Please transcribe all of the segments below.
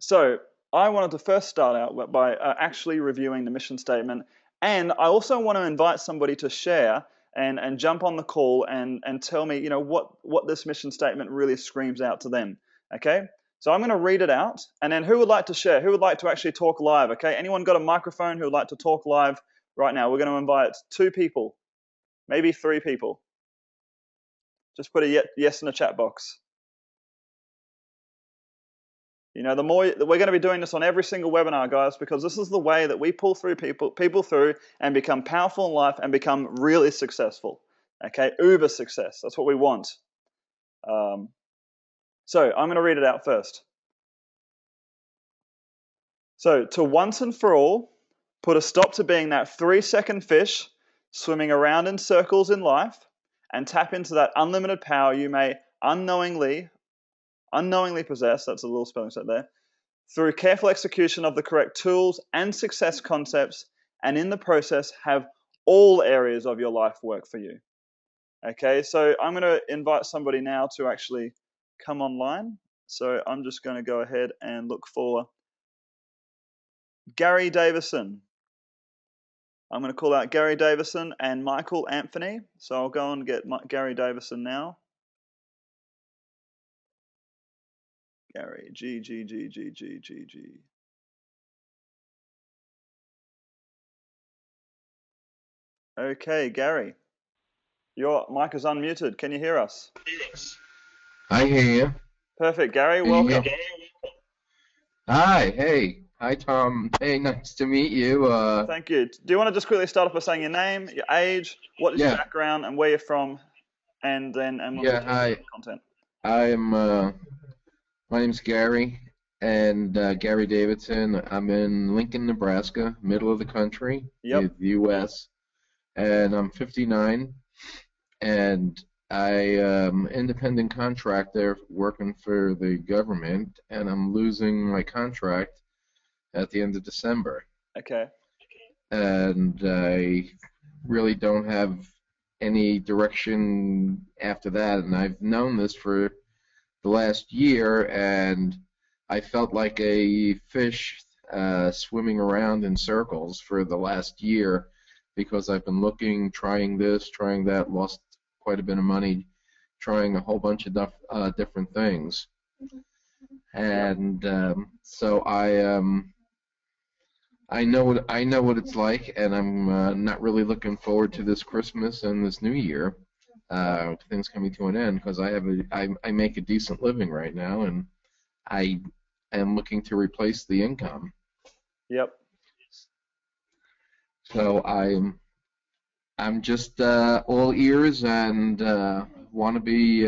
So I wanted to first start out by actually reviewing the mission statement, and I also want to invite somebody to share and jump on the call and tell me, what this mission statement really screams out to them. Okay, so I'm going to read it out, and then who would like to share? Who would like to actually talk live? Okay, anyone got a microphone who would like to talk live right now? We're going to invite two people, maybe three people. Just put a yes in the chat box. The more we're going to be doing this on every single webinar, guys, because this is the way that we pull through people through and become powerful in life and become really successful. Okay, uber success. That's what we want. So I'm going to read it out first. So to once and for all, put a stop to being that 3-second fish swimming around in circles in life, and tap into that unlimited power you may unknowingly possess. That's a little spelling mistake there. Through careful execution of the correct tools and success concepts, and in the process have all areas of your life work for you. Okay, so I'm going to invite somebody now to actually come online. So I'm just going to go ahead and look for Gary Davison. I'm going to call out Gary Davison and Michael Anthony. So I'll go and get Gary Davison now. Gary, G. Okay, Gary, your mic is unmuted. Can you hear us? I hear you. Perfect, Gary. Can you hear Welcome. me? Hi, hey. Hi, Tom. Hey, nice to meet you. Thank you. Do you want to just quickly start off by saying your name, your age, what is your Yeah, background, and where you're from, and we'll yeah, just talk about hi. the content. My name's Gary, and Gary Davidson. I'm in Lincoln, Nebraska, middle of the country, Yep. the U.S., and I'm 59, and I am independent contractor working for the government, and I'm losing my contract at the end of December. Okay. And I really don't have any direction after that. And I've known this for the last year, and I felt like a fish swimming around in circles for the last year because I've been looking, trying this, trying that, lost quite a bit of money, trying a whole bunch of different things. And so I know what it's like, and I'm not really looking forward to this Christmas and this New Year. Things coming to an end because I make a decent living right now, and I am looking to replace the income. Yep. So I'm just all ears and want to be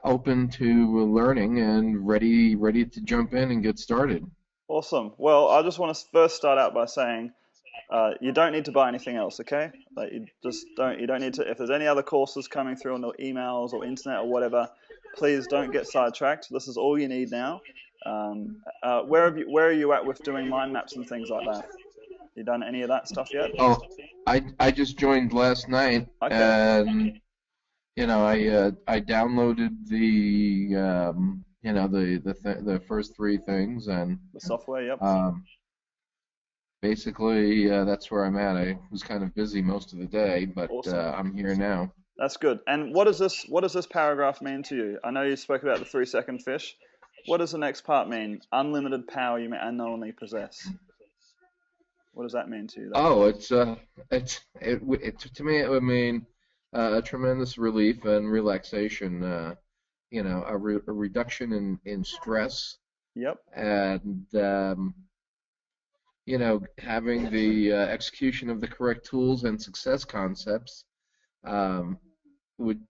open to learning and ready to jump in and get started. Awesome. Well, I just want to first start out by saying you don't need to buy anything else, okay? Like you don't need to, if there's any other courses coming through on the emails or internet or whatever, please don't get sidetracked. This is all you need now. Where are you at with doing mind maps and things like that? You done any of that stuff yet? Oh, I just joined last night, Okay. and I downloaded the first three things, and The software, yep. um, basically that's where I'm at. I was kind of busy most of the day, but Awesome. I'm here now. That's good. And what does this paragraph mean to you? I know you spoke about the 3-second fish. What does the next part mean? Unlimited power you may unknowingly possess. What does that mean to you, that Oh, part? to me it would mean a tremendous relief and relaxation. A reduction in stress, Yep. and having the execution of the correct tools and success concepts um, would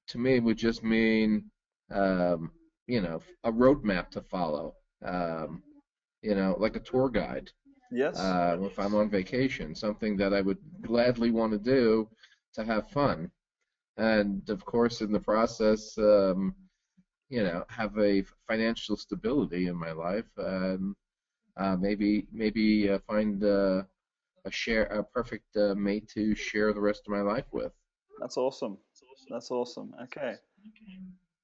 just mean um, a roadmap to follow. Um, like a tour guide. Yes. If I'm on vacation, something that I would gladly want to do to have fun, and of course, in the process, have a financial stability in my life, and maybe find a perfect mate to share the rest of my life with. That's awesome. That's awesome. Okay.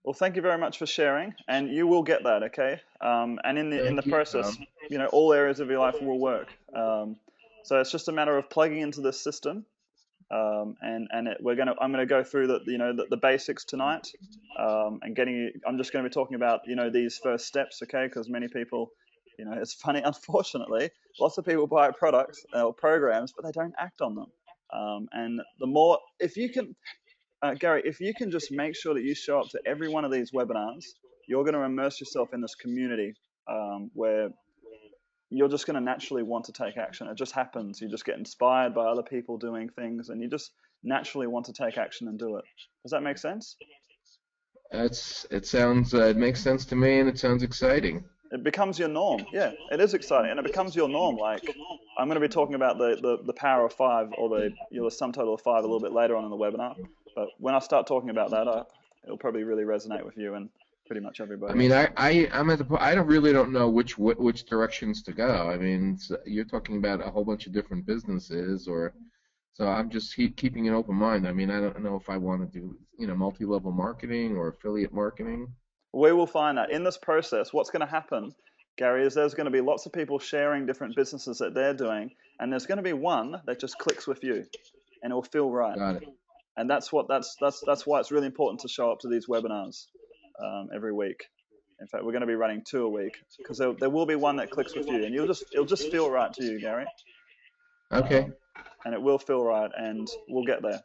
Well, thank you very much for sharing, and you will get that, okay? And in the Thank you, process, Tom. all areas of your life will work. So it's just a matter of plugging into this system, I'm gonna go through the basics tonight, and getting you. I'm just going to be talking about these first steps, okay? Because many people, it's funny, unfortunately, lots of people buy products or programs, but they don't act on them. And the more, if you can, Gary, if you can just make sure that you show up to every one of these webinars, you're going to immerse yourself in this community, where you're just going to naturally want to take action. It just happens. You just get inspired by other people doing things, and you just naturally want to take action and do it. Does that make sense? It makes sense to me, and it sounds exciting. It becomes your norm. Yeah, it is exciting, and it becomes your norm. Like, I'm going to be talking about the power of five, or the sum total of five, a little bit later on in the webinar. But when I start talking about that, it'll probably really resonate with you and pretty much I everybody mean, else. I'm at the point. I don't really don't know which directions to go. I mean, you're talking about a whole bunch of different businesses, or so I'm just keeping an open mind. I mean, I don't know if I want to do multi-level marketing or affiliate marketing. We will find that in this process. What's going to happen, Gary, is there's going to be lots of people sharing different businesses that they're doing, and there's going to be one that just clicks with you, and it'll feel right. Got it. And that's why it's really important to show up to these webinars, every week. In fact, we're going to be running 2 a week, because there will be one that clicks with you, and it'll just feel right to you, Gary. Okay. And it will feel right, and we'll get there,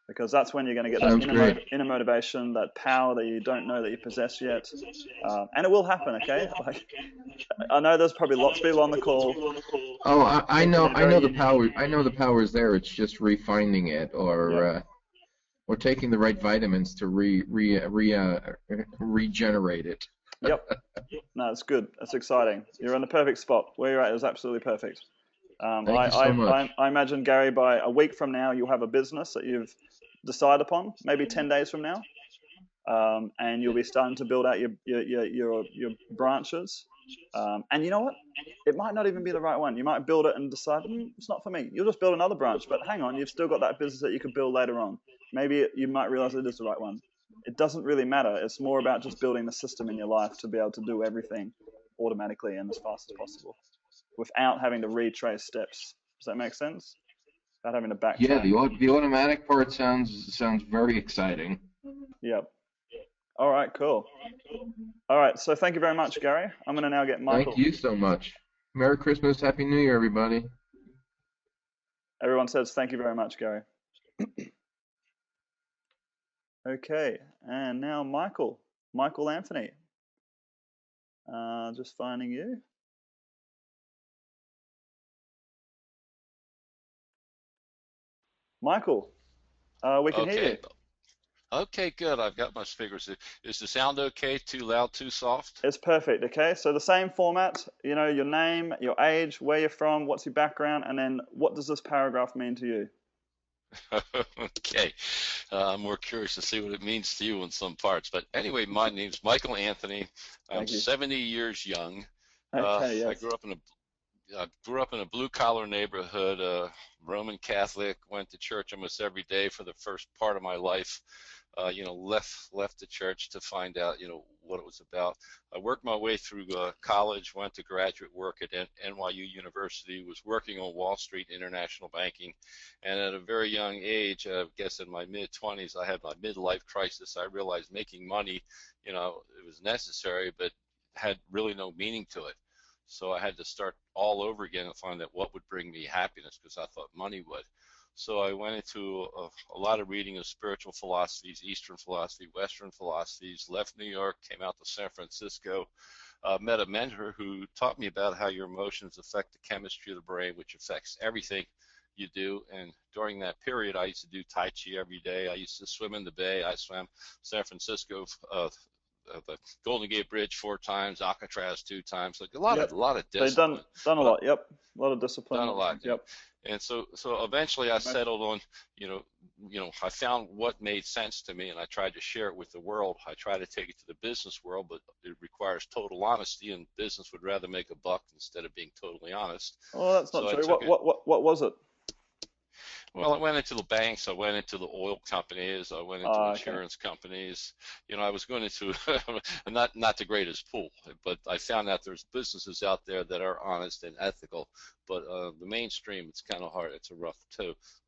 because that's when you're going to get that Sounds great. inner motivation, that power that you don't know that you possess yet. And it will happen, okay? Like, I know there's probably lots of people on the call Oh, I know. in a I know very the power. I know the power is there. It's just refining it, yep, or taking the right vitamins to regenerate it. yep. No, it's good. It's exciting. You're in the perfect spot. Where you're at is absolutely perfect. Thank you so much. I imagine, Gary, by a week from now, you'll have a business that you've decided upon, maybe 10 days from now, and you'll be starting to build out your branches. And you know what? It might not even be the right one. You might build it and decide, it's not for me. You'll just build another branch. But hang on, you've still got that business that you could build later on. Maybe you might realize it is the right one. It doesn't really matter. It's more about just building the system in your life to be able to do everything automatically and as fast as possible without having to retrace steps. Does that make sense? Without having to Yeah, backtrack. the automatic part sounds very exciting. Yep. All right, cool. All right, so thank you very much, Gary. I'm going to now get Thank Michael. you so much. Merry Christmas, Happy New Year, everybody. Everyone says thank you very much, Gary. Okay, and now Michael Anthony. Just finding you. Michael, we can hear you. Okay. Okay, good. I've got my speakers. Is the sound okay? Too loud, too soft? It's perfect, okay? So the same format, your name, your age, where you're from, what's your background, and then what does this paragraph mean to you? Okay. I'm more curious to see what it means to you in some parts. But anyway, my name's Michael Anthony. I'm Thank you. 70 years young. Okay, I yes. grew up in a blue collar neighborhood, Roman Catholic, went to church almost every day for the first part of my life. Left the church to find out, what it was about. I worked my way through college, went to graduate work at NYU University, was working on Wall Street international banking, and at a very young age, I guess in my mid-20s, I had my midlife crisis. I realized making money, it was necessary, but had really no meaning to it. So I had to start all over again and find out what would bring me happiness, because I thought money would. So I went into a lot of reading of spiritual philosophies, Eastern philosophy, Western philosophies, left New York, came out to San Francisco, met a mentor who taught me about how your emotions affect the chemistry of the brain, which affects everything you do. And during that period, I used to do Tai Chi every day. I used to swim in the bay. I swam San Francisco, the Golden Gate Bridge 4 times, Alcatraz 2 times. Like a lot Yep. of So you've done discipline. done a But lot. Yep. A lot of discipline. done a lot, Yep. and so eventually I settled on, I found what made sense to me, and I tried to share it with the world. I tried to take it to the business world, but it requires total honesty, and business would rather make a buck instead of being totally honest. Oh, that's not So I true. took What it. what what what was it? Well, I went into the banks, I went into the oil companies, I went into Okay. insurance companies. I was going into not the greatest pool, but I found out there's businesses out there that are honest and ethical. But the mainstream, it's kind of hard. It's a rough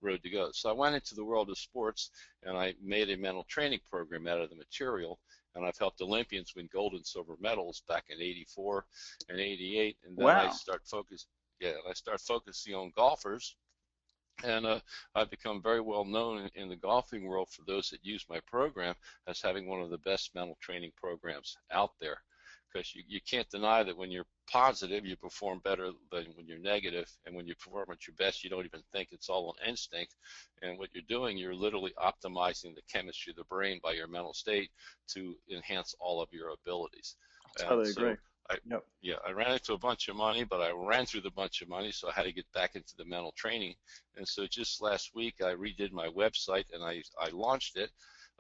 road to go. So I went into the world of sports, and I made a mental training program out of the material. And I've helped Olympians win gold and silver medals back in '84 and '88. And then Wow. I start focusing on golfers, and I've become very well known in the golfing world for those that use my program as having one of the best mental training programs out there. Because you can't deny that when you're positive, you perform better than when you're negative. And when you perform at your best, you don't even think, it's all on instinct. And what you're doing, you're literally optimizing the chemistry of the brain by your mental state to enhance all of your abilities. I And totally agree. so I, Yep. yeah, I ran into a bunch of money, but I ran through the bunch of money, so I had to get back into the mental training. And so just last week, I redid my website, and I launched it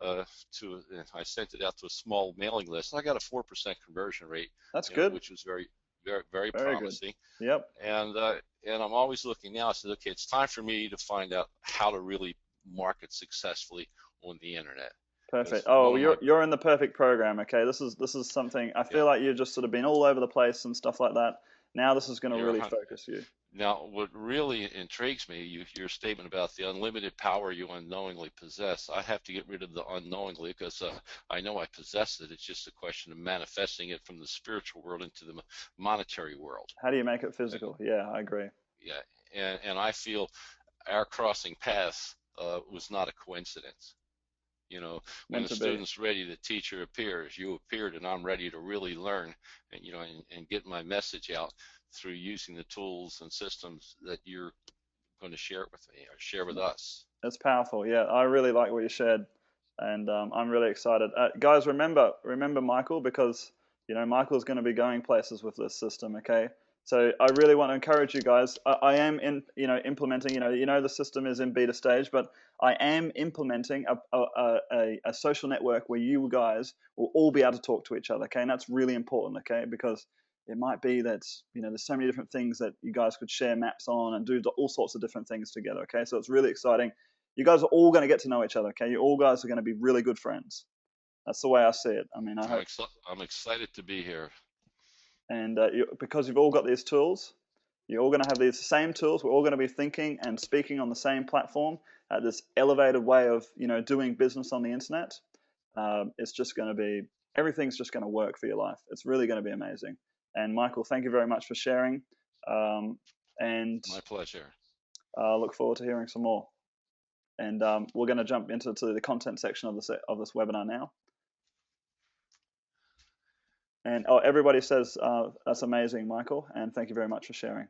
I sent it out to a small mailing list. And I got a 4% conversion rate, That's good. which was very, very, very Very good. promising. Yep. And I'm always looking now. I said, okay, it's time for me to find out how to really market successfully on the internet. Perfect. One Oh, of my you're in the perfect program. Okay, this is something I Yeah, feel like you've just sort of been all over the place and stuff like that. Now this is going to you're really focus you. Now, what really intrigues me, your statement about the unlimited power you unknowingly possess. I have to get rid of the unknowingly because I know I possess it. It's just a question of manifesting it from the spiritual world into the monetary world. How do you make it And, physical? Yeah, I agree. yeah, and I feel our crossing paths was not a coincidence. When Meant the to be. student's ready, the teacher appears. You appeared, and I'm ready to really learn, and get my message out through using the tools and systems that you're going to share with me or share with us. It's powerful. Yeah, I really like what you shared, and I'm really excited. Guys, remember Michael, because Michael's going to be going places with this system. Okay, so I really want to encourage you guys. I am implementing. The system is in beta stage, but I am implementing a social network where you guys will all be able to talk to each other. Okay, and that's really important. Okay, because it might be that there's so many different things that you guys could share maps on and do all sorts of different things together. Okay, so it's really exciting. You guys are all going to get to know each other. Okay, you all guys are going to be really good friends. That's the way I see it. I mean, I hope, I'm excited to be here. and because you've all got these tools, you're all going to have these same tools. We're all going to be thinking and speaking on the same platform at this elevated way of doing business on the internet. It's just going to be everything's just going to work for your life. It's really going to be amazing. And Michael, thank you very much for sharing. And My pleasure. look forward to hearing some more. And we're going to jump into the content section of this webinar now. And everybody says that's amazing, Michael, and thank you very much for sharing.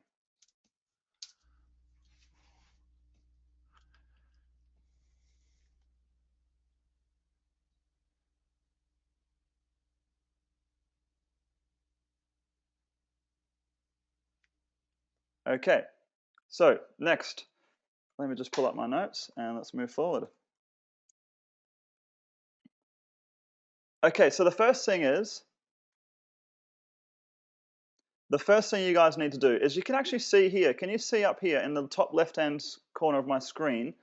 Okay, so next, let me just pull up my notes and let's move forward. Okay, so the first thing you guys need to do is you can actually see here. Can you see up here in the top left-hand corner of my screen?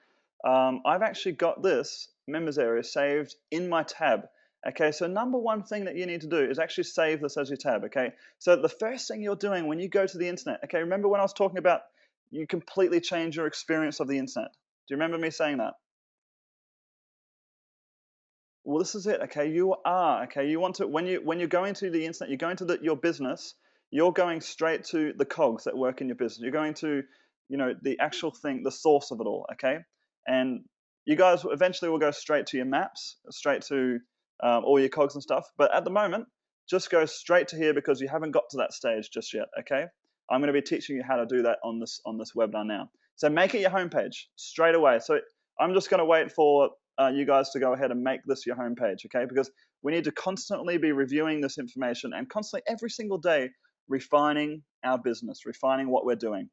I've actually got this members area saved in my tab. Okay, so number one thing that you need to do is actually save this as your tab. Okay, so the first thing you're doing when you go to the internet. Okay, remember when I was talking about you completely change your experience of the internet? Do you remember me saying that? Well, this is it. Okay, you want to when you're going to the internet, you're going to your business. You're going straight to the cogs that work in your business. You're going to the actual thing, the source of it all. Okay, and you guys eventually will go straight to your maps, straight to all your cogs and stuff. But at the moment, just go straight to here because you haven't got to that stage just yet. Okay, I'm going to be teaching you how to do that on this webinar now. So make it your homepage straight away. So I'm just going to wait for you guys to go ahead and make this your homepage, okay? Because we need to constantly be reviewing this information and constantly every single day refining our business, refining what we're doing.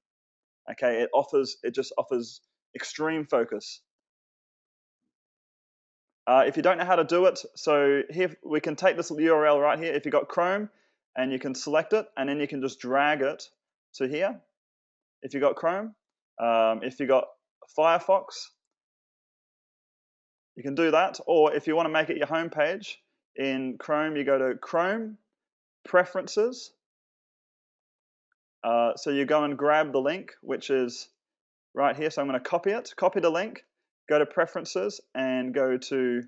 Okay, it just offers extreme focus. If you don't know how to do it, so here we can take this URL right here. If you've got Chrome, and you can select it, and then you can just drag it to here. If you've got Chrome, if you've got Firefox, you can do that. Or if you want to make it your home page in Chrome, you go to Chrome, Preferences. So you go and grab the link, which is right here. So I'm going to copy it, copy the link, go to Preferences and go to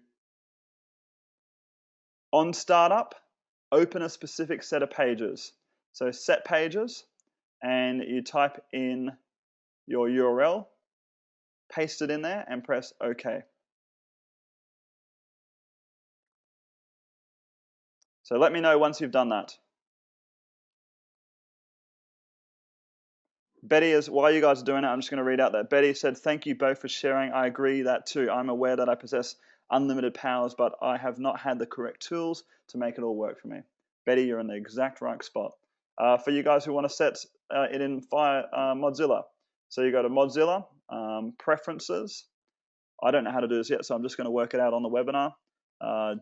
On Startup, open a specific set of pages. So set pages, and you type in your URL, paste it in there and press OK. So let me know once you've done that. Betty is, while you guys are doing it, I'm just going to read out that. Betty said, thank you both for sharing. I agree that too. I'm aware that I possess unlimited powers, but I have not had the correct tools to make it all work for me. Betty, you're in the exact right spot. For you guys who want to set it in Mozilla, so you go to Mozilla, Preferences. I don't know how to do this yet, so I'm just going to work it out on the webinar.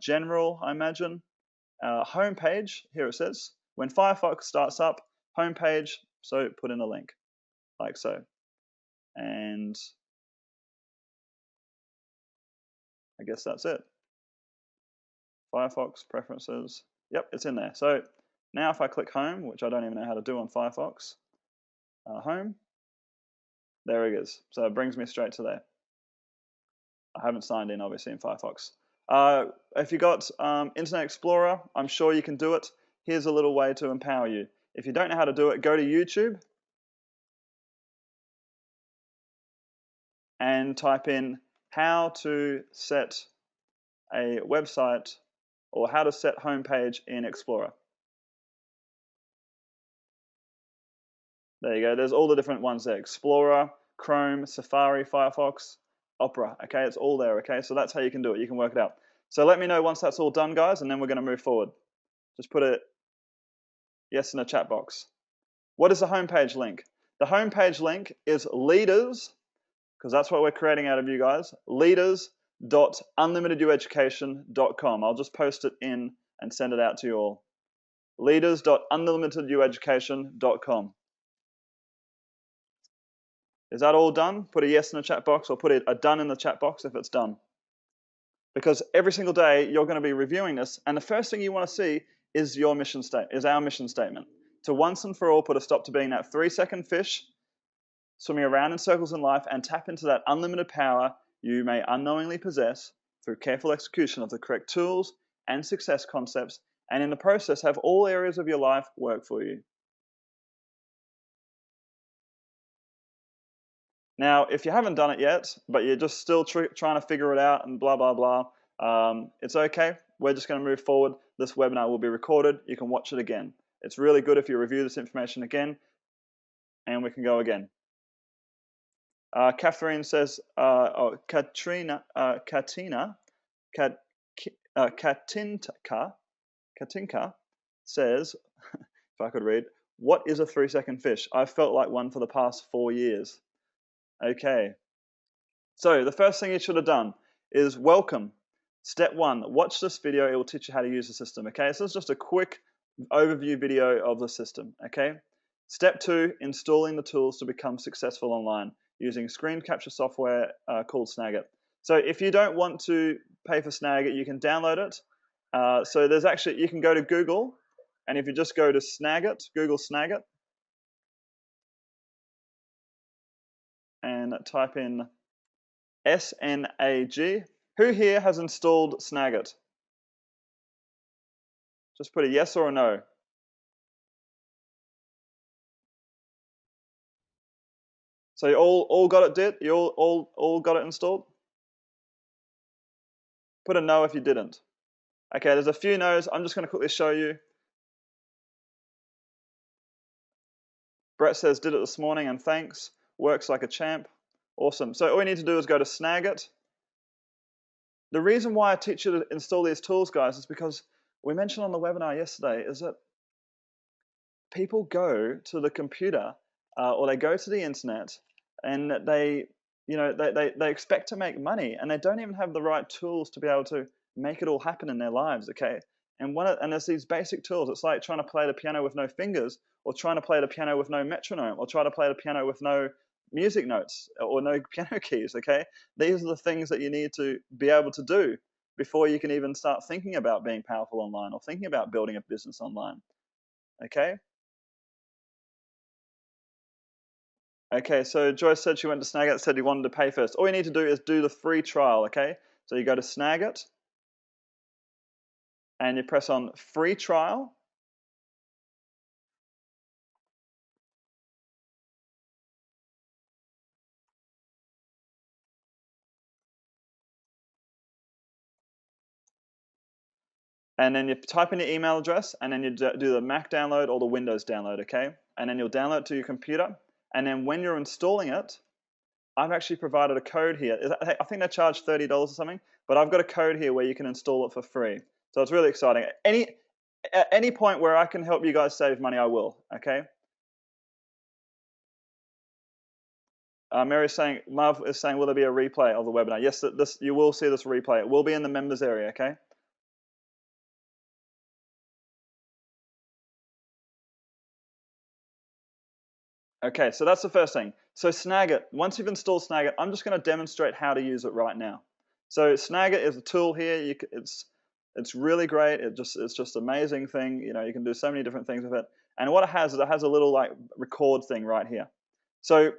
General, I imagine. Homepage, here it says, when Firefox starts up, homepage, so put in a link, like so. And I guess that's it. Firefox, preferences, yep, it's in there. So now if I click home, which I don't even know how to do on Firefox, home, there it is. So it brings me straight to there. I haven't signed in, obviously, in Firefox. If you got Internet Explorer, I'm sure you can do it. Here's a little way to empower you. If you don't know how to do it, go to YouTube and type in how to set a website or how to set homepage in Explorer. There you go. There's all the different ones there. Explorer, Chrome, Safari, Firefox, Opera. Okay, it's all there. Okay, so that's how you can do it. You can work it out. So let me know once that's all done, guys, and then we're going to move forward. Just put a yes in the chat box. What is the homepage link? The homepage link is leaders, because that's what we're creating out of you guys, leaders.unlimitedueducation.com. I'll just post it in and send it out to you all. leaders.unlimitedueducation.com. Is that all done? Put a yes in the chat box or put a done in the chat box if it's done. Because every single day you're going to be reviewing this, and the first thing you want to see is your mission statement, is our mission statement. To once and for all put a stop to being that 3-second fish swimming around in circles in life and tap into that unlimited power you may unknowingly possess through careful execution of the correct tools and success concepts, and in the process have all areas of your life work for you. Now, if you haven't done it yet, but you're just still trying to figure it out and blah, blah, blah, it's okay. We're just going to move forward. This webinar will be recorded. You can watch it again. It's really good if you review this information again, and we can go again. Catherine says, Katinka says, if I could read, what is a 3-second fish? I've felt like one for the past 4 years. Okay. So the first thing you should have done is welcome. Step 1, watch this video. It will teach you how to use the system. Okay, so it's just a quick overview video of the system. Okay. Step 2, installing the tools to become successful online using screen capture software called Snagit. So if you don't want to pay for Snagit, you can download it. So there's actually, you can go to Google, and if you just go to Snagit, Google Snagit, and type in SNAG. Who here has installed Snagit? Just put a yes or a no. So you all got it You all got it installed? Put a no if you didn't. Okay, there's a few no's. I'm just going to quickly show you. Brett says, did it this morning and thanks. Works like a champ. Awesome. So all you need to do is go to Snagit. The reason why I teach you to install these tools, guys, is because we mentioned on the webinar yesterday is that people go to the computer or they go to the internet and they expect to make money, and they don't even have the right tools to be able to make it all happen in their lives. Okay, and there's these basic tools. It's like trying to play the piano with no fingers, or trying to play the piano with no metronome, or try to play the piano with no music notes or no piano keys, okay? These are the things that you need to be able to do before you can even start thinking about being powerful online or thinking about building a business online, okay? Okay, so Joyce said she went to Snagit, said you wanted to pay first. All you need to do is do the free trial, okay? So you go to Snagit and you press on free trial. And then you type in your email address, and then you do the Mac download or the Windows download, okay? And then you'll download it to your computer. And then when you're installing it, I've actually provided a code here. I think they charge $30 or something, but I've got a code here where you can install it for free. So it's really exciting. At any point where I can help you guys save money, I will, okay? Mary is saying, Marv is saying, will there be a replay of the webinar? Yes, you will see this replay. It will be in the members area, okay? Okay, so that's the first thing. So Snagit, once you've installed Snagit, I'm just going to demonstrate how to use it right now. So Snagit is a tool here. It's really great. It's just an amazing thing. You know, you can do so many different things with it. And what it has is it has a little like record thing right here. So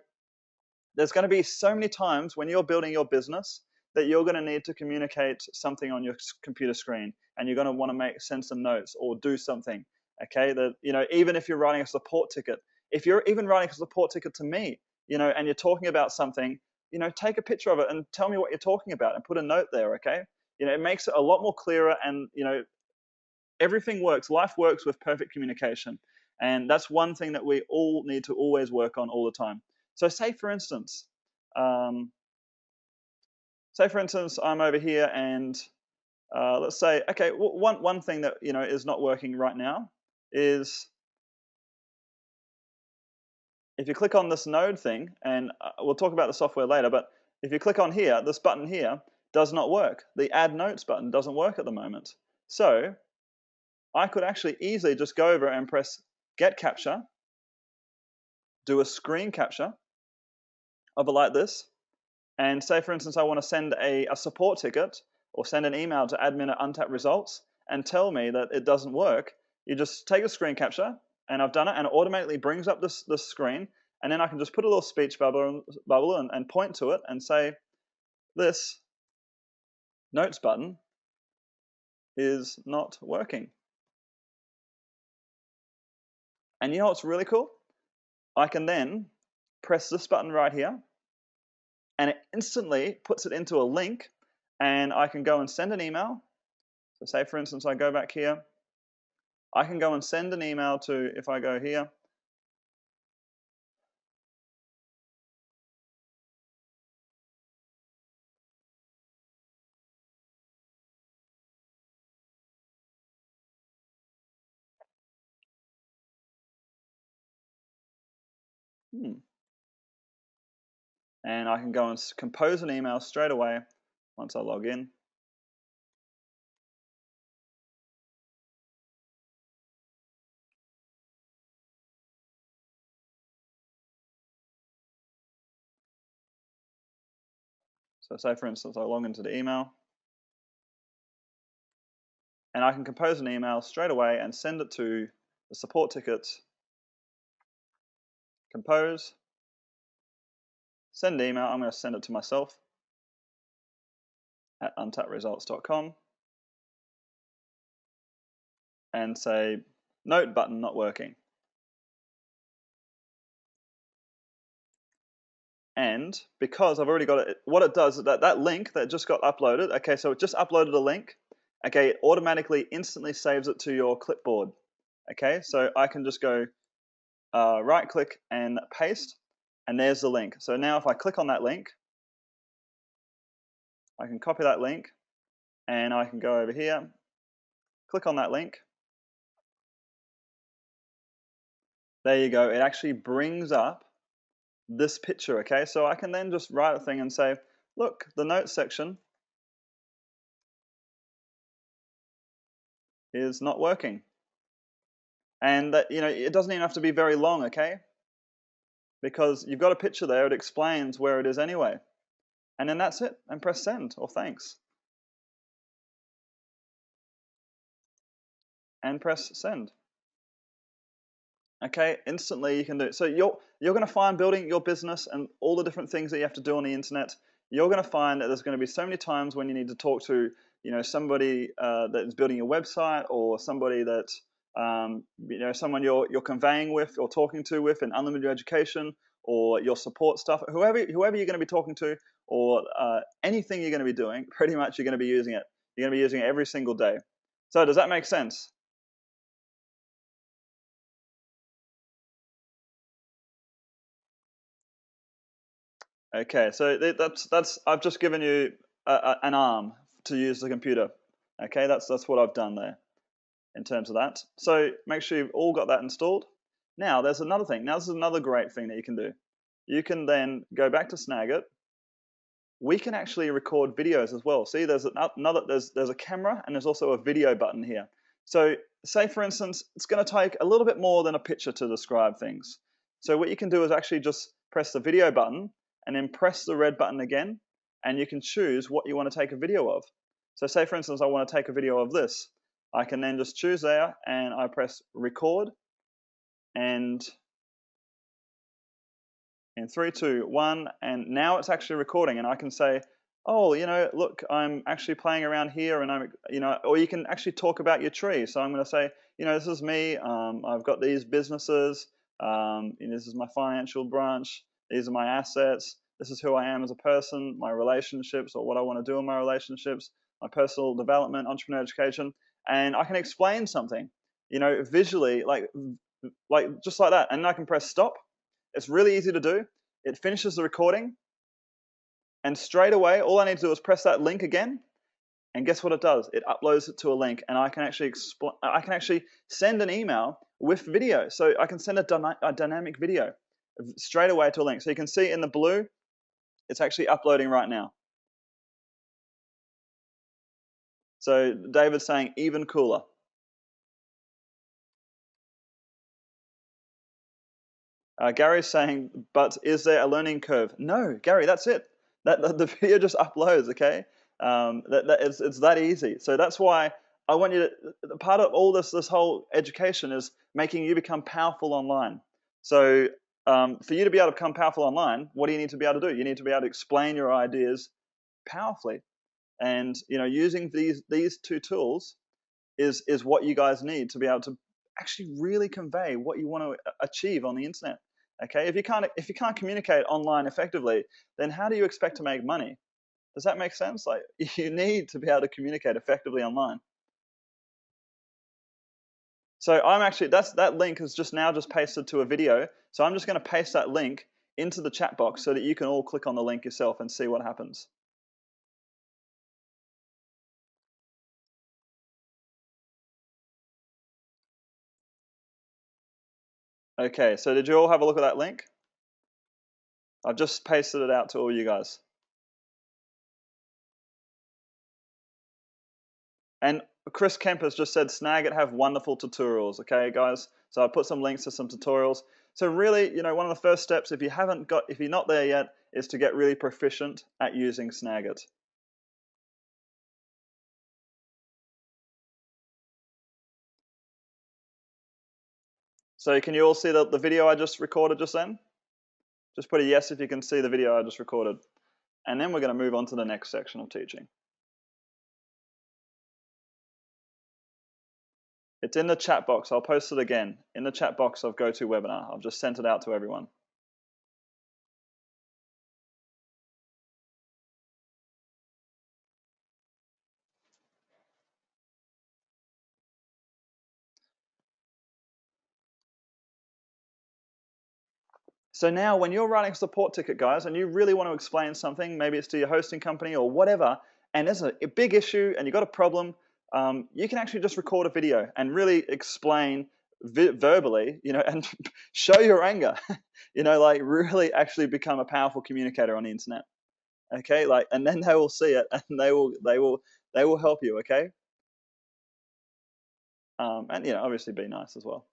there's going to be so many times when you're building your business that you're going to need to communicate something on your computer screen, and you're going to want to send some notes or do something. Okay, that even if you're writing a support ticket, if you're even writing a support ticket to me, and you're talking about something, take a picture of it and tell me what you're talking about and put a note there. Okay, it makes it a lot more clearer, and everything works. Life works with perfect communication, and that's one thing that we all need to always work on all the time. So say for instance, um, I'm over here, and let's say, okay, one thing that is not working right now is if you click on this node thing, and we'll talk about the software later, but if you click on here, this button here does not work. The Add Notes button doesn't work at the moment. So I could actually easily just go over and press Get Capture, do a screen capture of it like this, and say, for instance, I want to send a support ticket or send an email to admin at Untapped Results and tell me that it doesn't work. You just take a screen capture, and I've done it, and it automatically brings up this screen, and then I can just put a little speech bubble and point to it and say, this notes button is not working. And you know what's really cool? I can then press this button right here, and it instantly puts it into a link, and I can go and send an email. So say, for instance, I go back here. I can go and send an email to, if I go here, and I can go and compose an email straight away once I log in. So say, for instance, I log into the email, and I can compose an email straight away and send it to the support tickets, compose, send email. I'm going to send it to myself at untappedresults.com and say, note button not working. And because I've already got it, what it does is that link that just got uploaded, okay, so it just uploaded a link, okay, it automatically instantly saves it to your clipboard. Okay, so I can just go right click and paste, and there's the link. So now if I click on that link, I can copy that link, and I can go over here, click on that link. There you go. It actually brings up this picture, okay? So I can then just write a thing and say, look, the notes section is not working. And that, it doesn't even have to be very long, okay? because you've got a picture there. It explains where it is anyway. And then that's it. And press send or thanks. And press send. Okay, instantly you can do it. So you're going to find building your business and all the different things that you have to do on the internet. You're going to find that there's going to be so many times when you need to talk to, somebody that is building your website, or somebody that someone you're conveying with or talking to with in unlimited education, or your support stuff, whoever you're going to be talking to, or anything you're going to be doing. Pretty much you're going to be using it. You're going to be using it every single day. So does that make sense? Okay, so that's I've just given you an arm to use the computer. Okay, that's what I've done there in terms of that. So make sure you've all got that installed. Now there's another thing. Now this is another great thing that you can do. You can then go back to Snagit. We can actually record videos as well. See, there's there's a camera, and there's also a video button here. So say for instance, it's going to take a little bit more than a picture to describe things. So what you can do is actually just press the video button and then press the red button again, and you can choose what you want to take a video of. So say for instance, I want to take a video of this. I can then just choose there, and I press record, and in 3, 2, 1, and now it's actually recording, and I can say, oh, look, I'm actually playing around here, and or you can actually talk about your tree. So I'm going to say, this is me. I've got these businesses. This is my financial branch. These are my assets. This is who I am as a person, my relationships, or what I want to do in my relationships, my personal development, entrepreneur education, and I can explain something, visually, like just like that, and I can press stop. It's really easy to do. It finishes the recording, and straight away, all I need to do is press that link again, and guess what it does? It uploads it to a link, and I can actually send an email with video. So I can send a dynamic video straight away to a link. So you can see in the blue, it's actually uploading right now. So David's saying even cooler. Gary's saying, but is there a learning curve? No, Gary, that's it. That the video just uploads. Okay, it's that easy. So that's why I want you to. Part of all this whole education is making you become powerful online. So for you to be able to become powerful online, what do you need to be able to do? You need to be able to explain your ideas powerfully, and using these two tools is what you guys need to be able to actually really convey what you want to achieve on the internet. Okay, if you can't communicate online effectively, then how do you expect to make money? Does that make sense? Like, you need to be able to communicate effectively online. So I'm actually that link is just pasted to a video. So I'm just going to paste that link into the chat box so that you can all click on the link yourself and see what happens. Okay, so did you all have a look at that link? I've just pasted it out to all you guys. And Chris Kemp has just said Snagit have wonderful tutorials. Okay, guys. So I put some links to some tutorials. So really, one of the first steps, if you're not there yet, is to get really proficient at using Snagit. So can you all see the video I just recorded just then? Just put a yes if you can see the video I just recorded. And then we're going to move on to the next section of teaching. It's in the chat box. I'll post it again. In the chat box of GoToWebinar. I've just sent it out to everyone. So now when you're writing a support ticket, guys, and you really want to explain something, maybe it's to your hosting company or whatever, and there's a big issue and you've got a problem, you can actually just record a video and really explain verbally, and show your anger, like really actually become a powerful communicator on the internet. Okay, and then they will see it and they will help you. Okay, and obviously be nice as well.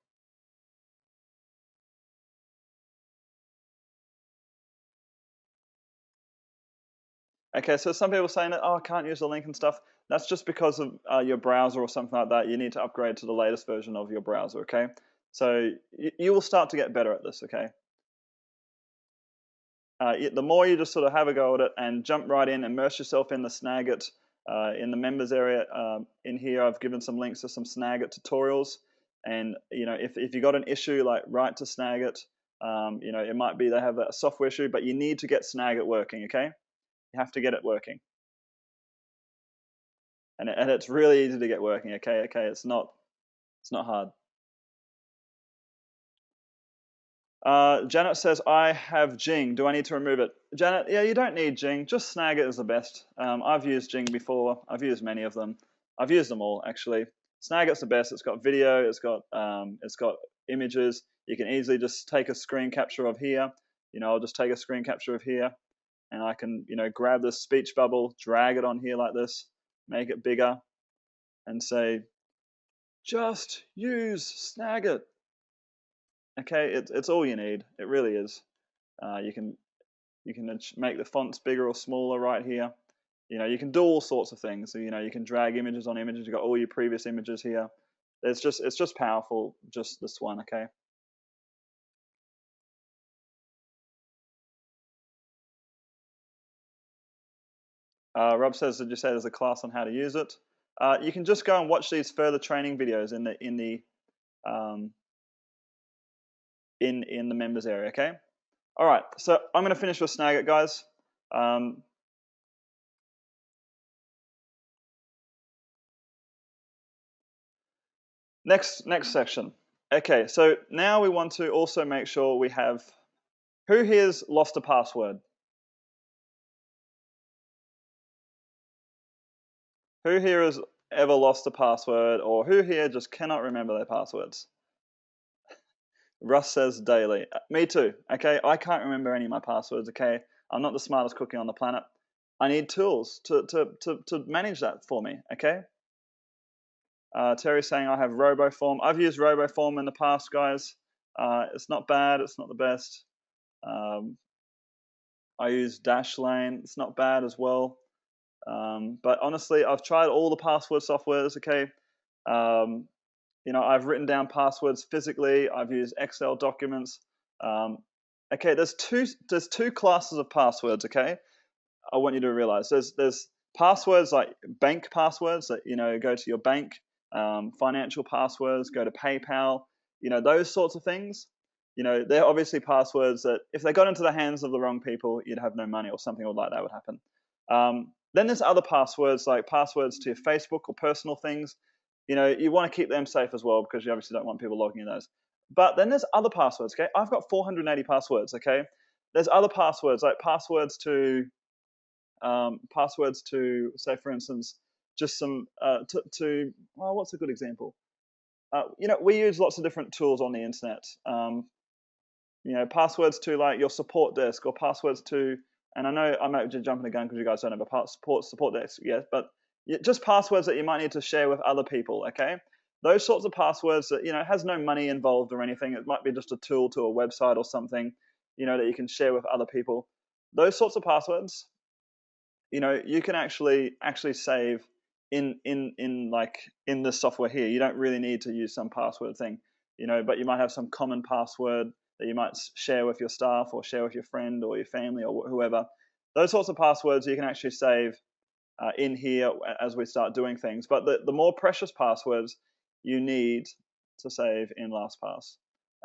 Okay, so some people saying that, oh, I can't use the link and stuff. That's just because of your browser or something like that. You need to upgrade to the latest version of your browser, okay? So you will start to get better at this, okay? The more you just sort of have a go at it and jump right in, immerse yourself in the Snagit, in the members area. In here, I've given some links to some Snagit tutorials. And, if you got an issue, like write to Snagit. It might be they have a software issue, but you need to get Snagit working, okay? You have to get it working. And it's really easy to get working, okay? Okay, it's not hard. Janet says, I have Jing. Do I need to remove it? Janet, yeah, you don't need Jing. Just Snagit is the best. I've used Jing before. I've used many of them. I've used them all, actually. Snagit's the best. It's got video. It's got images. You can easily just take a screen capture of here. I'll just take a screen capture of here, and I can, grab this speech bubble, drag it on here like this, make it bigger, and say, just use Snagit. Okay, it's all you need. It really is. You can make the fonts bigger or smaller right here. You can do all sorts of things. So you can drag images on images. You've got all your previous images here. It's just powerful. Just this one, okay. Rob says, did you say there's a class on how to use it? You can just go and watch these further training videos in the members area, okay? All right, so I'm going to finish with Snagit, guys. Next section. Okay, so now we want to also make sure we have, who here's lost a password? Who here has ever lost a password, or who here just cannot remember their passwords? Russ says daily. Me too, okay? I can't remember any of my passwords, okay? I'm not the smartest cookie on the planet. I need tools to manage that for me, okay? Terry's saying I have RoboForm. I've used RoboForm in the past, guys. It's not bad. It's not the best. I use Dashlane. It's not bad as well. But honestly, I've tried all the password softwares, okay? I've written down passwords physically. I've used Excel documents. Okay, there's two classes of passwords, okay? I want you to realize there's passwords like bank passwords that go to your bank, financial passwords, go to PayPal, those sorts of things. They're obviously passwords that if they got into the hands of the wrong people, you'd have no money or something like that would happen. Then there's other passwords like passwords to your Facebook or personal things. You want to keep them safe as well because you obviously don't want people logging in those. But then there's other passwords, okay? I've got 480 passwords, okay? There's other passwords like passwords to, say, for instance, just some, well, what's a good example? We use lots of different tools on the internet. Passwords to like your support desk or passwords to, and I know I might be jumping the gun because you guys don't have a support desk yet, but just passwords that you might need to share with other people, okay? Those sorts of passwords that, has no money involved or anything. It might be just a tool to a website or something, that you can share with other people. Those sorts of passwords, you can actually save in the software here. You don't really need to use some password thing, but you might have some common password that you might share with your staff or share with your friend or your family or whoever. Those sorts of passwords you can actually save in here as we start doing things. But the more precious passwords you need to save in LastPass.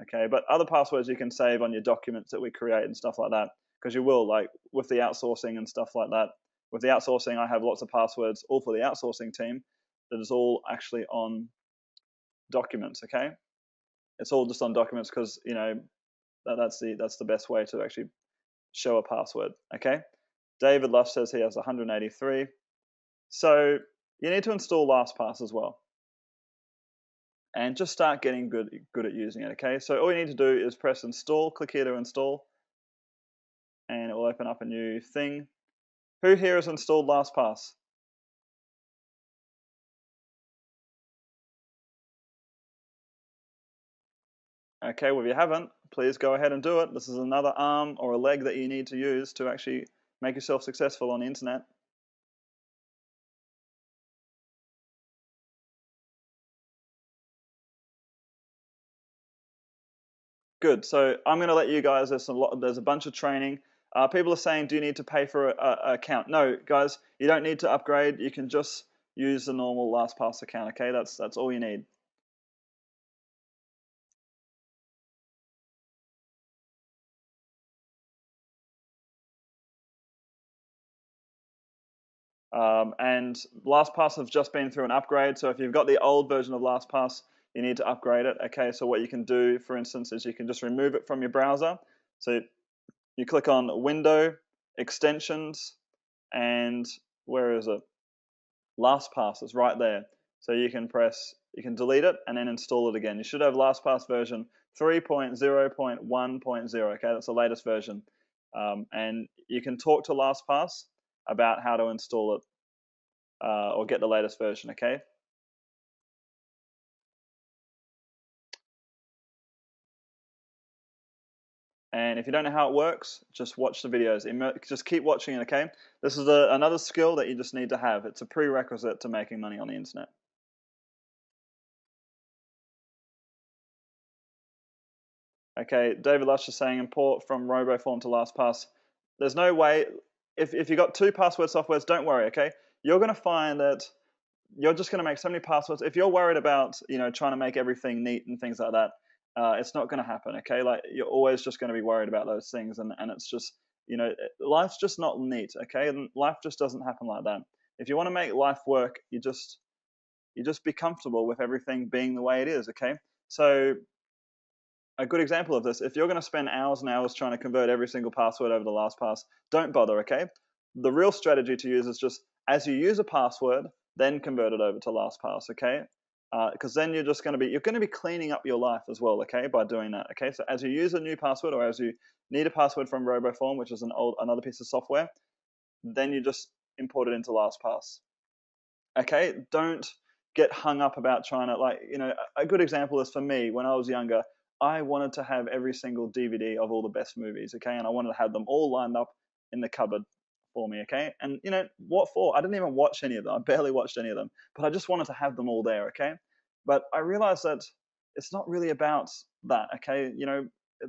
Okay, but other passwords you can save on your documents that we create and stuff like that, because you will, like with the outsourcing and stuff like that. With the outsourcing, I have lots of passwords all for the outsourcing team that is all actually on documents, okay? It's all just on documents because, that's the best way to actually show a password, okay? David Lush says he has 183. So you need to install LastPass as well. And just start getting good at using it, okay? So all you need to do is press install, click here to install, and it will open up a new thing. Who here has installed LastPass? Okay, well, if you haven't, please go ahead and do it. This is another arm or a leg that you need to use to actually make yourself successful on the internet. Good. So I'm going to let you guys. There's a bunch of training. People are saying, do you need to pay for a account? No, guys, you don't need to upgrade. You can just use the normal LastPass account. Okay, that's all you need. And LastPass has just been through an upgrade. So if you've got the old version of LastPass, you need to upgrade it. Okay, so what you can do, for instance, is you can just remove it from your browser. So you click on Window, Extensions, and where is it? LastPass is right there. So you can delete it and then install it again. You should have LastPass version 3.0.1.0. Okay, that's the latest version. And you can talk to LastPass about how to install it or get the latest version. Okay. And if you don't know how it works, just watch the videos. Just keep watching it, okay? This is another skill that you just need to have. It's a prerequisite to making money on the internet. Okay, David Lush is saying import from RoboForm to LastPass. There's no way. If you got two password softwares, don't worry, okay? You're going to find that you're just going to make so many passwords. If you're worried about, trying to make everything neat and things like that, it's not going to happen, okay? Like, you're always just going to be worried about those things, and it's just, life's just not neat, okay? And life just doesn't happen like that. If you want to make life work, you just be comfortable with everything being the way it is, okay? So a good example of this, if you're going to spend hours and hours trying to convert every single password over to LastPass, don't bother, okay? The real strategy to use is just, as you use a password, then convert it over to LastPass, okay? Because then you're going to be cleaning up your life as well, okay, by doing that, okay? So as you use a new password, or as you need a password from RoboForm, which is another piece of software, then you just import it into LastPass. Okay, don't get hung up about trying to, a good example is for me, when I was younger, I wanted to have every single DVD of all the best movies, okay, and I wanted to have them all lined up in the cupboard for me, okay, and what for? I didn't even watch any of them. I barely watched any of them, but I just wanted to have them all there, okay. But I realized that it's not really about that, okay.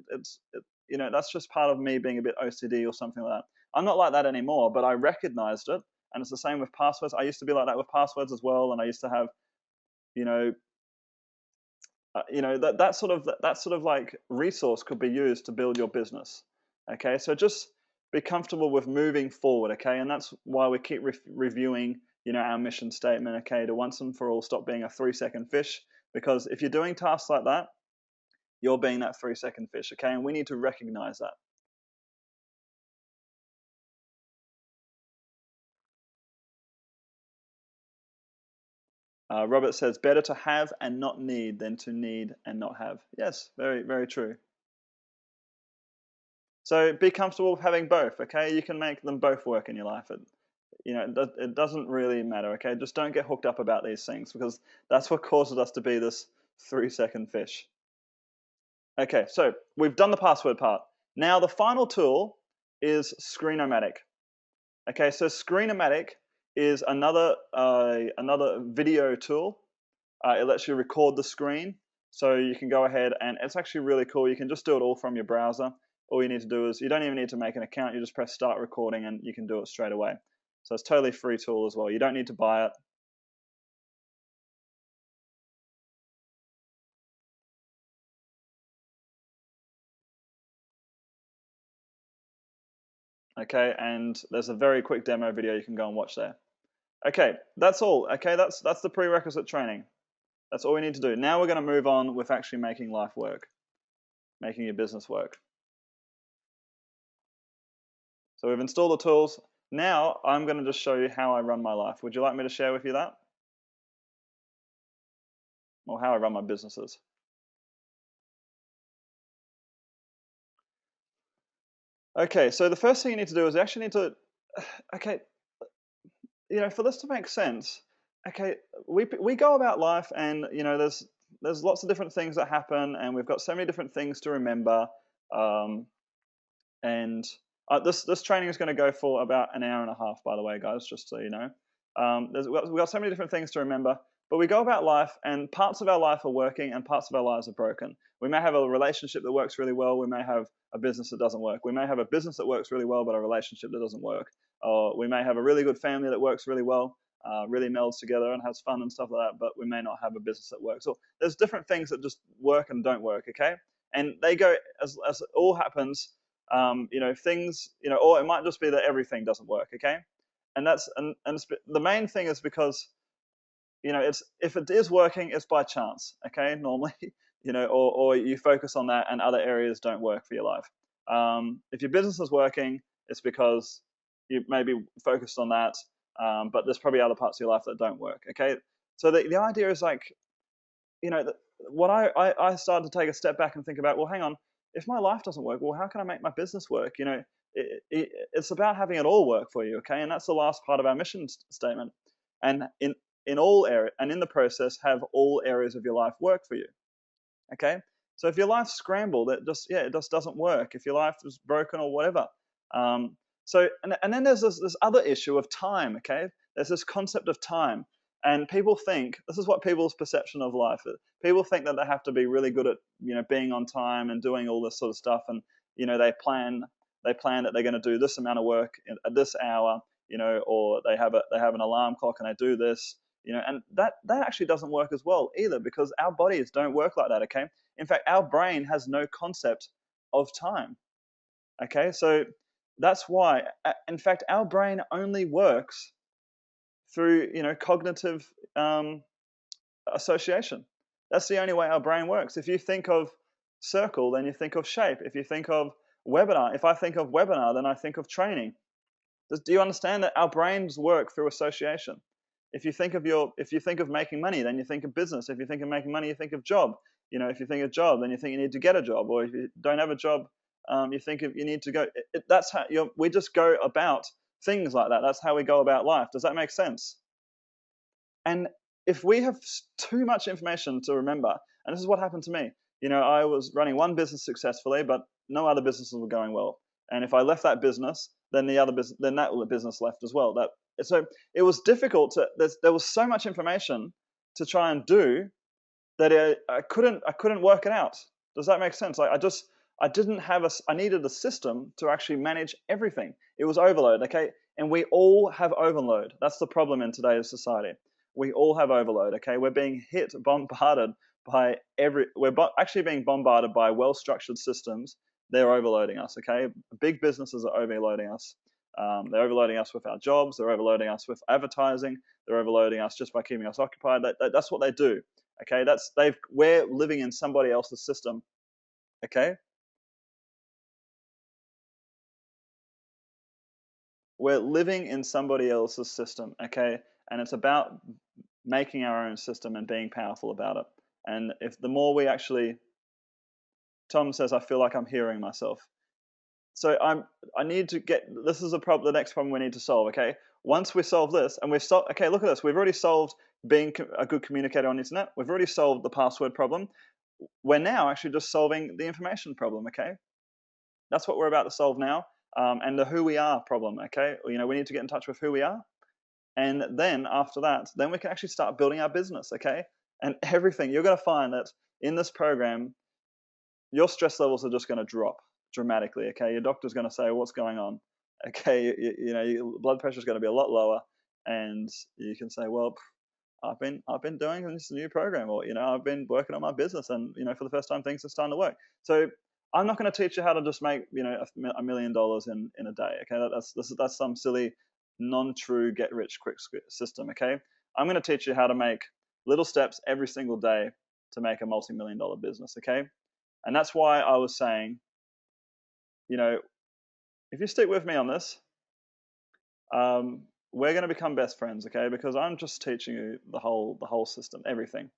That's just part of me being a bit OCD or something like that. I'm not like that anymore, but I recognized it. And it's the same with passwords. I used to be like that with passwords as well, and I used to have, you know, that sort of like resource could be used to build your business. Okay, so just be comfortable with moving forward. Okay, and that's why we keep reviewing, our mission statement. Okay, to once and for all stop being a 3-second fish. Because if you're doing tasks like that, you're being that 3-second fish. Okay, and we need to recognize that. Robert says, better to have and not need than to need and not have. Yes, very, very true. So be comfortable with having both, okay? You can make them both work in your life. It doesn't really matter, okay? Just don't get hooked up about these things, because that's what causes us to be this 3-second fish. Okay, so we've done the password part. Now the final tool is Screenomatic. Okay, so Screenomatic is another video tool. It lets you record the screen, so you can go ahead, and it's actually really cool. You can just do it all from your browser. All you need to do is, you don't even need to make an account. You just press start recording and you can do it straight away. So it's a totally free tool as well. You don't need to buy it. Okay, and there's a very quick demo video you can go and watch there. Okay, that's all. Okay, that's the prerequisite training. That's all we need to do. Now we're going to move on with actually making life work, making your business work. So we've installed the tools. Now I'm going to just show you how I run my life. Would you like me to share with you that? Or how I run my businesses? Okay, so the first thing you need to do is you actually need to, okay, for this to make sense, okay, we go about life, and there's lots of different things that happen, and we've got so many different things to remember, and This training is going to go for about an hour and a half, by the way, guys, just so you know. We've got so many different things to remember, but we go about life, and parts of our life are working and parts of our lives are broken. We may have a relationship that works really well. We may have a business that doesn't work. We may have a business that works really well, but a relationship that doesn't work. Or we may have a really good family that works really well, really melds together and has fun and stuff like that, but we may not have a business that works. So there's different things that just work and don't work, okay? And they go, as it all happens, things, or it might just be that everything doesn't work, okay? And the main thing is because, it's, if it is working, it's by chance, okay? Normally, or you focus on that and other areas don't work for your life. If your business is working, it's because you maybe focused on that, but there's probably other parts of your life that don't work, okay? So the idea is like, what I started to take a step back and think about, well, hang on, if my life doesn't work, well, how can I make my business work? It's about having it all work for you, okay? And that's the last part of our mission statement. And in all area, and in the process, have all areas of your life work for you, okay? So if your life's scrambled, it just doesn't work. If your life is broken or whatever. And then there's this other issue of time, okay? There's this concept of time. And people think, this is what people's perception of life is. People think that they have to be really good at, being on time and doing all this sort of stuff. And, they plan that they're going to do this amount of work at this hour, or they have an alarm clock and they do this, and that actually doesn't work as well either, because our bodies don't work like that, okay? In fact, our brain has no concept of time, okay? So that's why, in fact, our brain only works through, cognitive association. That's the only way our brain works. If you think of circle, then you think of shape. If you think of webinar, if I think of webinar, then I think of training. Do you understand that our brains work through association? If you think of making money, then you think of business. If you think of making money, you think of job. If you think of job, then you think you need to get a job. Or if you don't have a job, you think you need to go. That's how we just go about things like that. That's how we go about life. Does that make sense? And if we have too much information to remember, and this is what happened to me. I was running one business successfully, but no other businesses were going well. And if I left that business, then that business left as well. So it was difficult there was so much information to try and do that I couldn't work it out. Does that make sense? I didn't have I needed a system to actually manage everything. It was overload, okay? And we all have overload. That's the problem in today's society. We all have overload, okay? We're being bombarded by actually being bombarded by well-structured systems. They're overloading us, okay? Big businesses are overloading us. They're overloading us with our jobs. They're overloading us with advertising. They're overloading us just by keeping us occupied. That's what they do, okay? We're living in somebody else's system, okay? We're living in somebody else's system, okay? And it's about making our own system and being powerful about it. And if the more we actually, Tom says, I feel like I'm hearing myself. So I need to this is the next problem we need to solve, okay? Once we solve this, and okay, look at this. We've already solved being a good communicator on the internet. We've already solved the password problem. We're now actually just solving the information problem, okay? That's what we're about to solve now. And the who we are problem, okay? We need to get in touch with who we are. And then after that, then we can actually start building our business, okay? And everything, you're going to find that in this program, your stress levels are just going to drop dramatically, okay? Your doctor's going to say, what's going on? Okay, your blood pressure is going to be a lot lower, and you can say, well, I've been doing this new program, or I've been working on my business, and for the first time things are starting to work. So I'm not going to teach you how to just make $1 million in a day, okay? That's some silly non-true get rich quick system, okay? I'm going to teach you how to make little steps every single day to make a multi-million-dollar business, okay? And that's why I was saying, if you stick with me on this, we're going to become best friends, okay? Because I'm just teaching you the whole system, everything.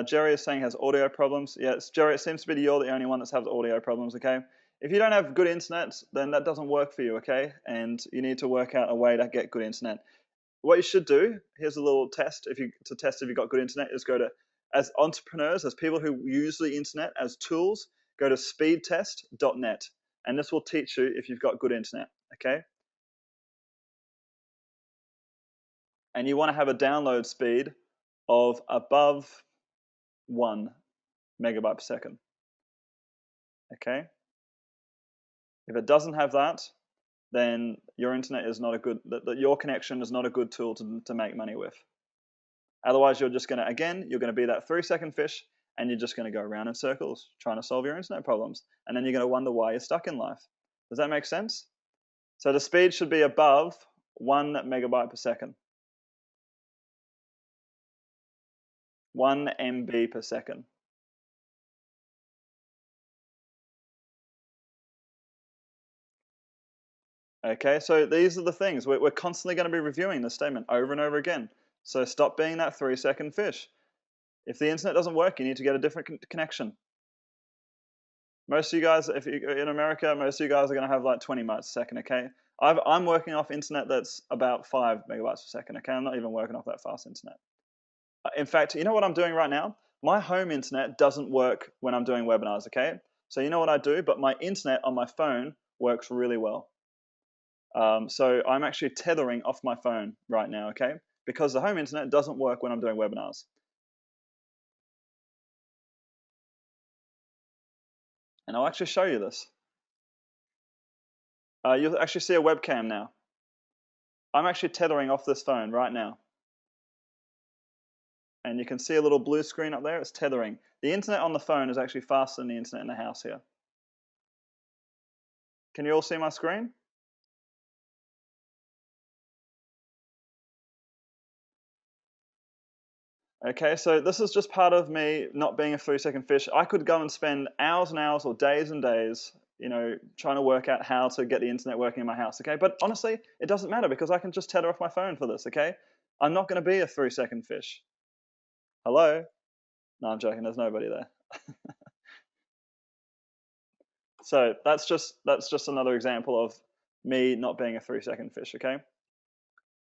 Jerry is saying has audio problems. Yes, Jerry, it seems to be you're the only one that has audio problems, okay? If you don't have good internet, then that doesn't work for you, okay? And you need to work out a way to get good internet. What you should do, here's a little test, to test if you've got good internet, is go to, as entrepreneurs, as people who use the internet as tools, go to speedtest.net, and this will teach you if you've got good internet, okay? And you want to have a download speed of above 1 megabyte per second, okay? If it doesn't have that, then your internet is not a good, your connection is not a good tool to make money with. Otherwise, you're just going to, again, you're going to be that 3-second fish, and you're just going to go around in circles trying to solve your internet problems. And then you're going to wonder why you're stuck in life. Does that make sense? So the speed should be above 1 megabyte per second. 1 MB per second. Okay, so these are the things. We're constantly going to be reviewing this statement over and over again. So stop being that 3-second fish. If the internet doesn't work, you need to get a different connection. Most of you guys, if you're in America, most of you guys are going to have like 20 megabytes a second, okay? I'm working off internet that's about 5 megabytes per second, okay? I'm not even working off that fast internet. In fact, you know what I'm doing right now? My home internet doesn't work when I'm doing webinars, okay? So you know what I do? But my internet on my phone works really well. So I'm actually tethering off my phone right now, okay? Because the home internet doesn't work when I'm doing webinars. And I'll actually show you this. You'll actually see a webcam now. I'm actually tethering off this phone right now. And you can see a little blue screen up there, it's tethering. The internet on the phone is actually faster than the internet in the house here. Can you all see my screen? Okay, so this is just part of me not being a 3-second fish. I could go and spend hours and hours or days and days, you know, trying to work out how to get the internet working in my house, okay? But honestly, it doesn't matter because I can just tether off my phone for this, okay? I'm not going to be a 3-second fish. Hello? No, I'm joking, there's nobody there. So that's just another example of me not being a 3-second fish, okay?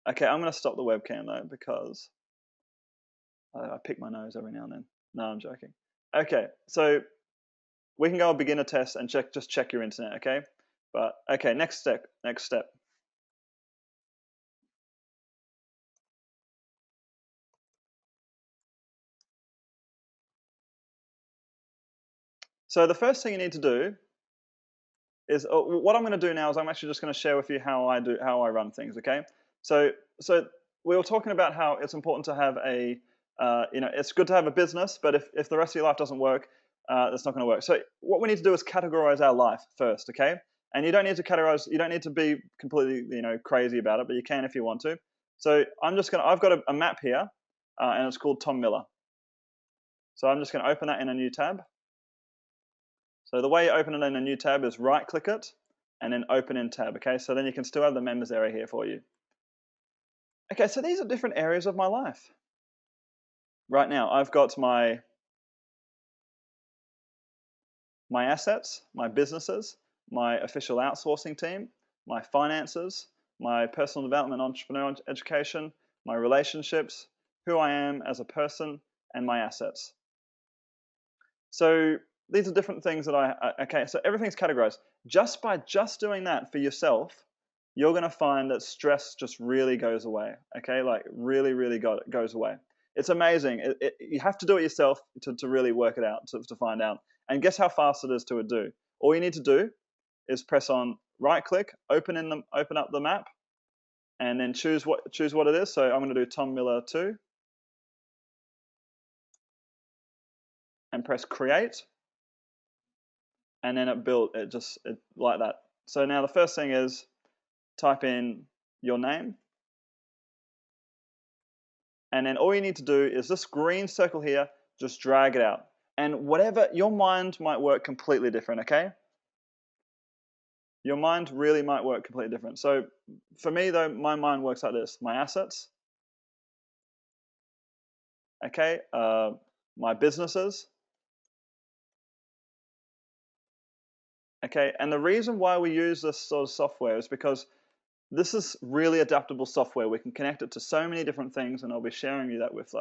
Okay, I'm going to stop the webcam though because I pick my nose every now and then. No, I'm joking. Okay, so we can go a beginner test and just check your internet, okay? But okay, next step. So the first thing you need to do is what I'm going to do now is I'm actually just going to share with you how I run things, okay? So we were talking about how it's important to have a it's good to have a business, but if the rest of your life doesn't work, that's not going to work. So what we need to do is categorize our life first, okay? And you don't need to categorize. You don't need to be completely crazy about it, but you can if you want to. So I've got a map here, and it's called Tom Miller. So I'm just going to open that in a new tab. So the way you open it in a new tab is right-click it, and then open in tab, okay? So then you can still have the members area here for you. Okay, so these are different areas of my life. Right now, I've got my assets, my businesses, my official outsourcing team, my finances, my personal development, entrepreneurial education, my relationships, who I am as a person, and my assets. So these are different things that okay, so everything's categorized. Just by doing that for yourself, you're going to find that stress just really goes away, okay? Like really, really goes away. It's amazing. You have to do it yourself to really work it out, to find out. And guess how fast it is to do? All you need to do is press on right-click, open up the map, and then choose what it is. So I'm going to do Tom Miller 2, and press create, and then it built it like that. So now the first thing is type in your name, and then all you need to do is this green circle here, just drag it out. And whatever, your mind might work completely different, okay? Your mind really might work completely different. So for me though, my mind works like this: my assets, okay, my businesses, okay. And the reason why we use this sort of software is because this is really adaptable software. We can connect it to so many different things, and I'll be sharing you that with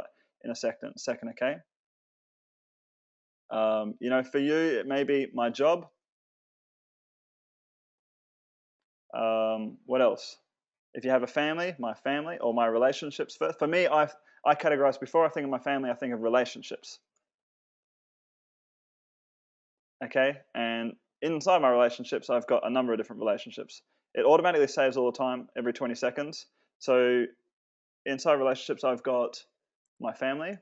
in a second, okay? For you, it may be my job. What else? If you have a family, my family, or my relationships. For me, I categorize, before I think of my family, I think of relationships. Okay, and inside my relationships, I've got a number of different relationships. It automatically saves all the time, every 20 seconds. So inside relationships, I've got my family,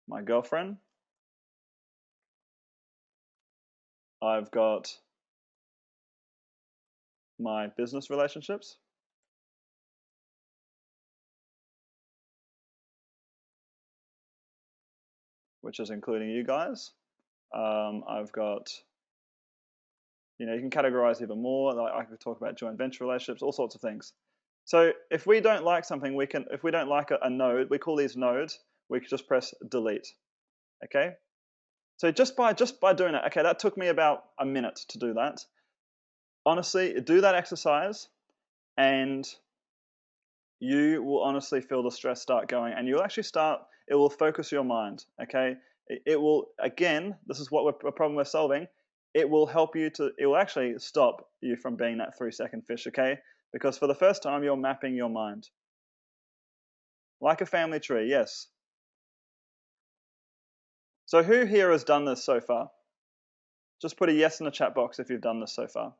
my girlfriend, I've got my business relationships, which is including you guys. I've got, you can categorize even more. Like I could talk about joint venture relationships, all sorts of things. So if we don't like something, if we don't like a node, we call these nodes, we can just press delete. Okay. So just by doing that, okay, that took me about a minute to do that. Honestly, do that exercise, and you will honestly feel the stress start going, and you'll actually it will focus your mind. Okay, it will, again, this is a problem we're solving. It will help you it will actually stop you from being that 3-second fish. Okay, because for the first time you're mapping your mind like a family tree. Yes. So who here has done this so far? Just put a yes in the chat box if you've done this so far.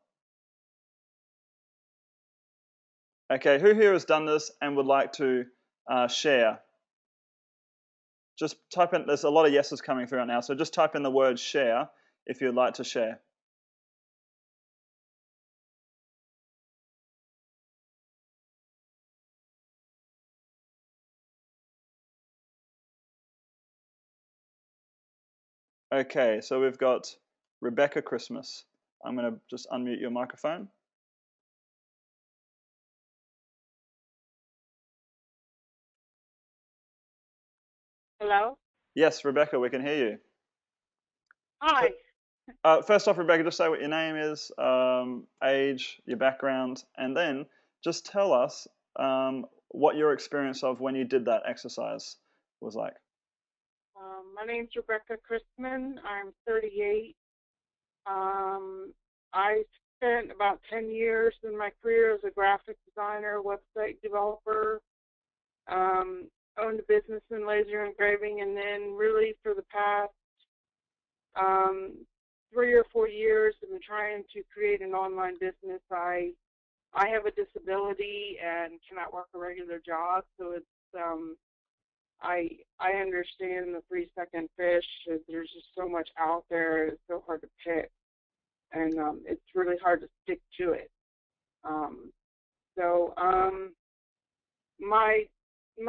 Okay, who here has done this and would like to share? Just type in, there's a lot of yeses coming through right now, so just type in the word share if you'd like to share. Okay, so we've got Rebecca Christmas. I'm going to just unmute your microphone. Hello? Yes, Rebecca, we can hear you. Hi. First off, Rebecca, just say what your name is, age, your background, and then just tell us what your experience of when you did that exercise was like. My name's Rebecca Christman. I'm 38. I spent about 10 years in my career as a graphic designer, website developer, owned a business in laser engraving, and then really for the past 3 or 4 years I've been trying to create an online business. I have a disability and cannot work a regular job, so it's I understand the 3-second fish. There's just so much out there. It's so hard to pick, and it's really hard to stick to it. So my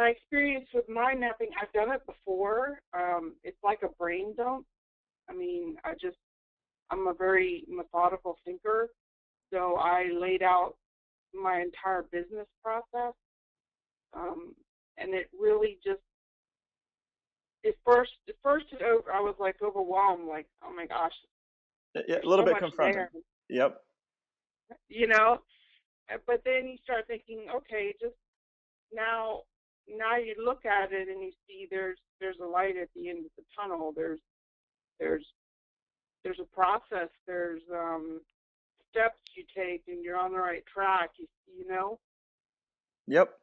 experience with mind mapping, I've done it before. It's like a brain dump. I mean, I'm a very methodical thinker, so I laid out my entire business process, and it really just, at first I was like overwhelmed, like, oh my gosh, Yeah, a little so bit much confronting. there. Yep. But then you start thinking, okay, just now you look at it and you see there's a light at the end of the tunnel. There's a process. There's steps you take, and you're on the right track. You know. Yep.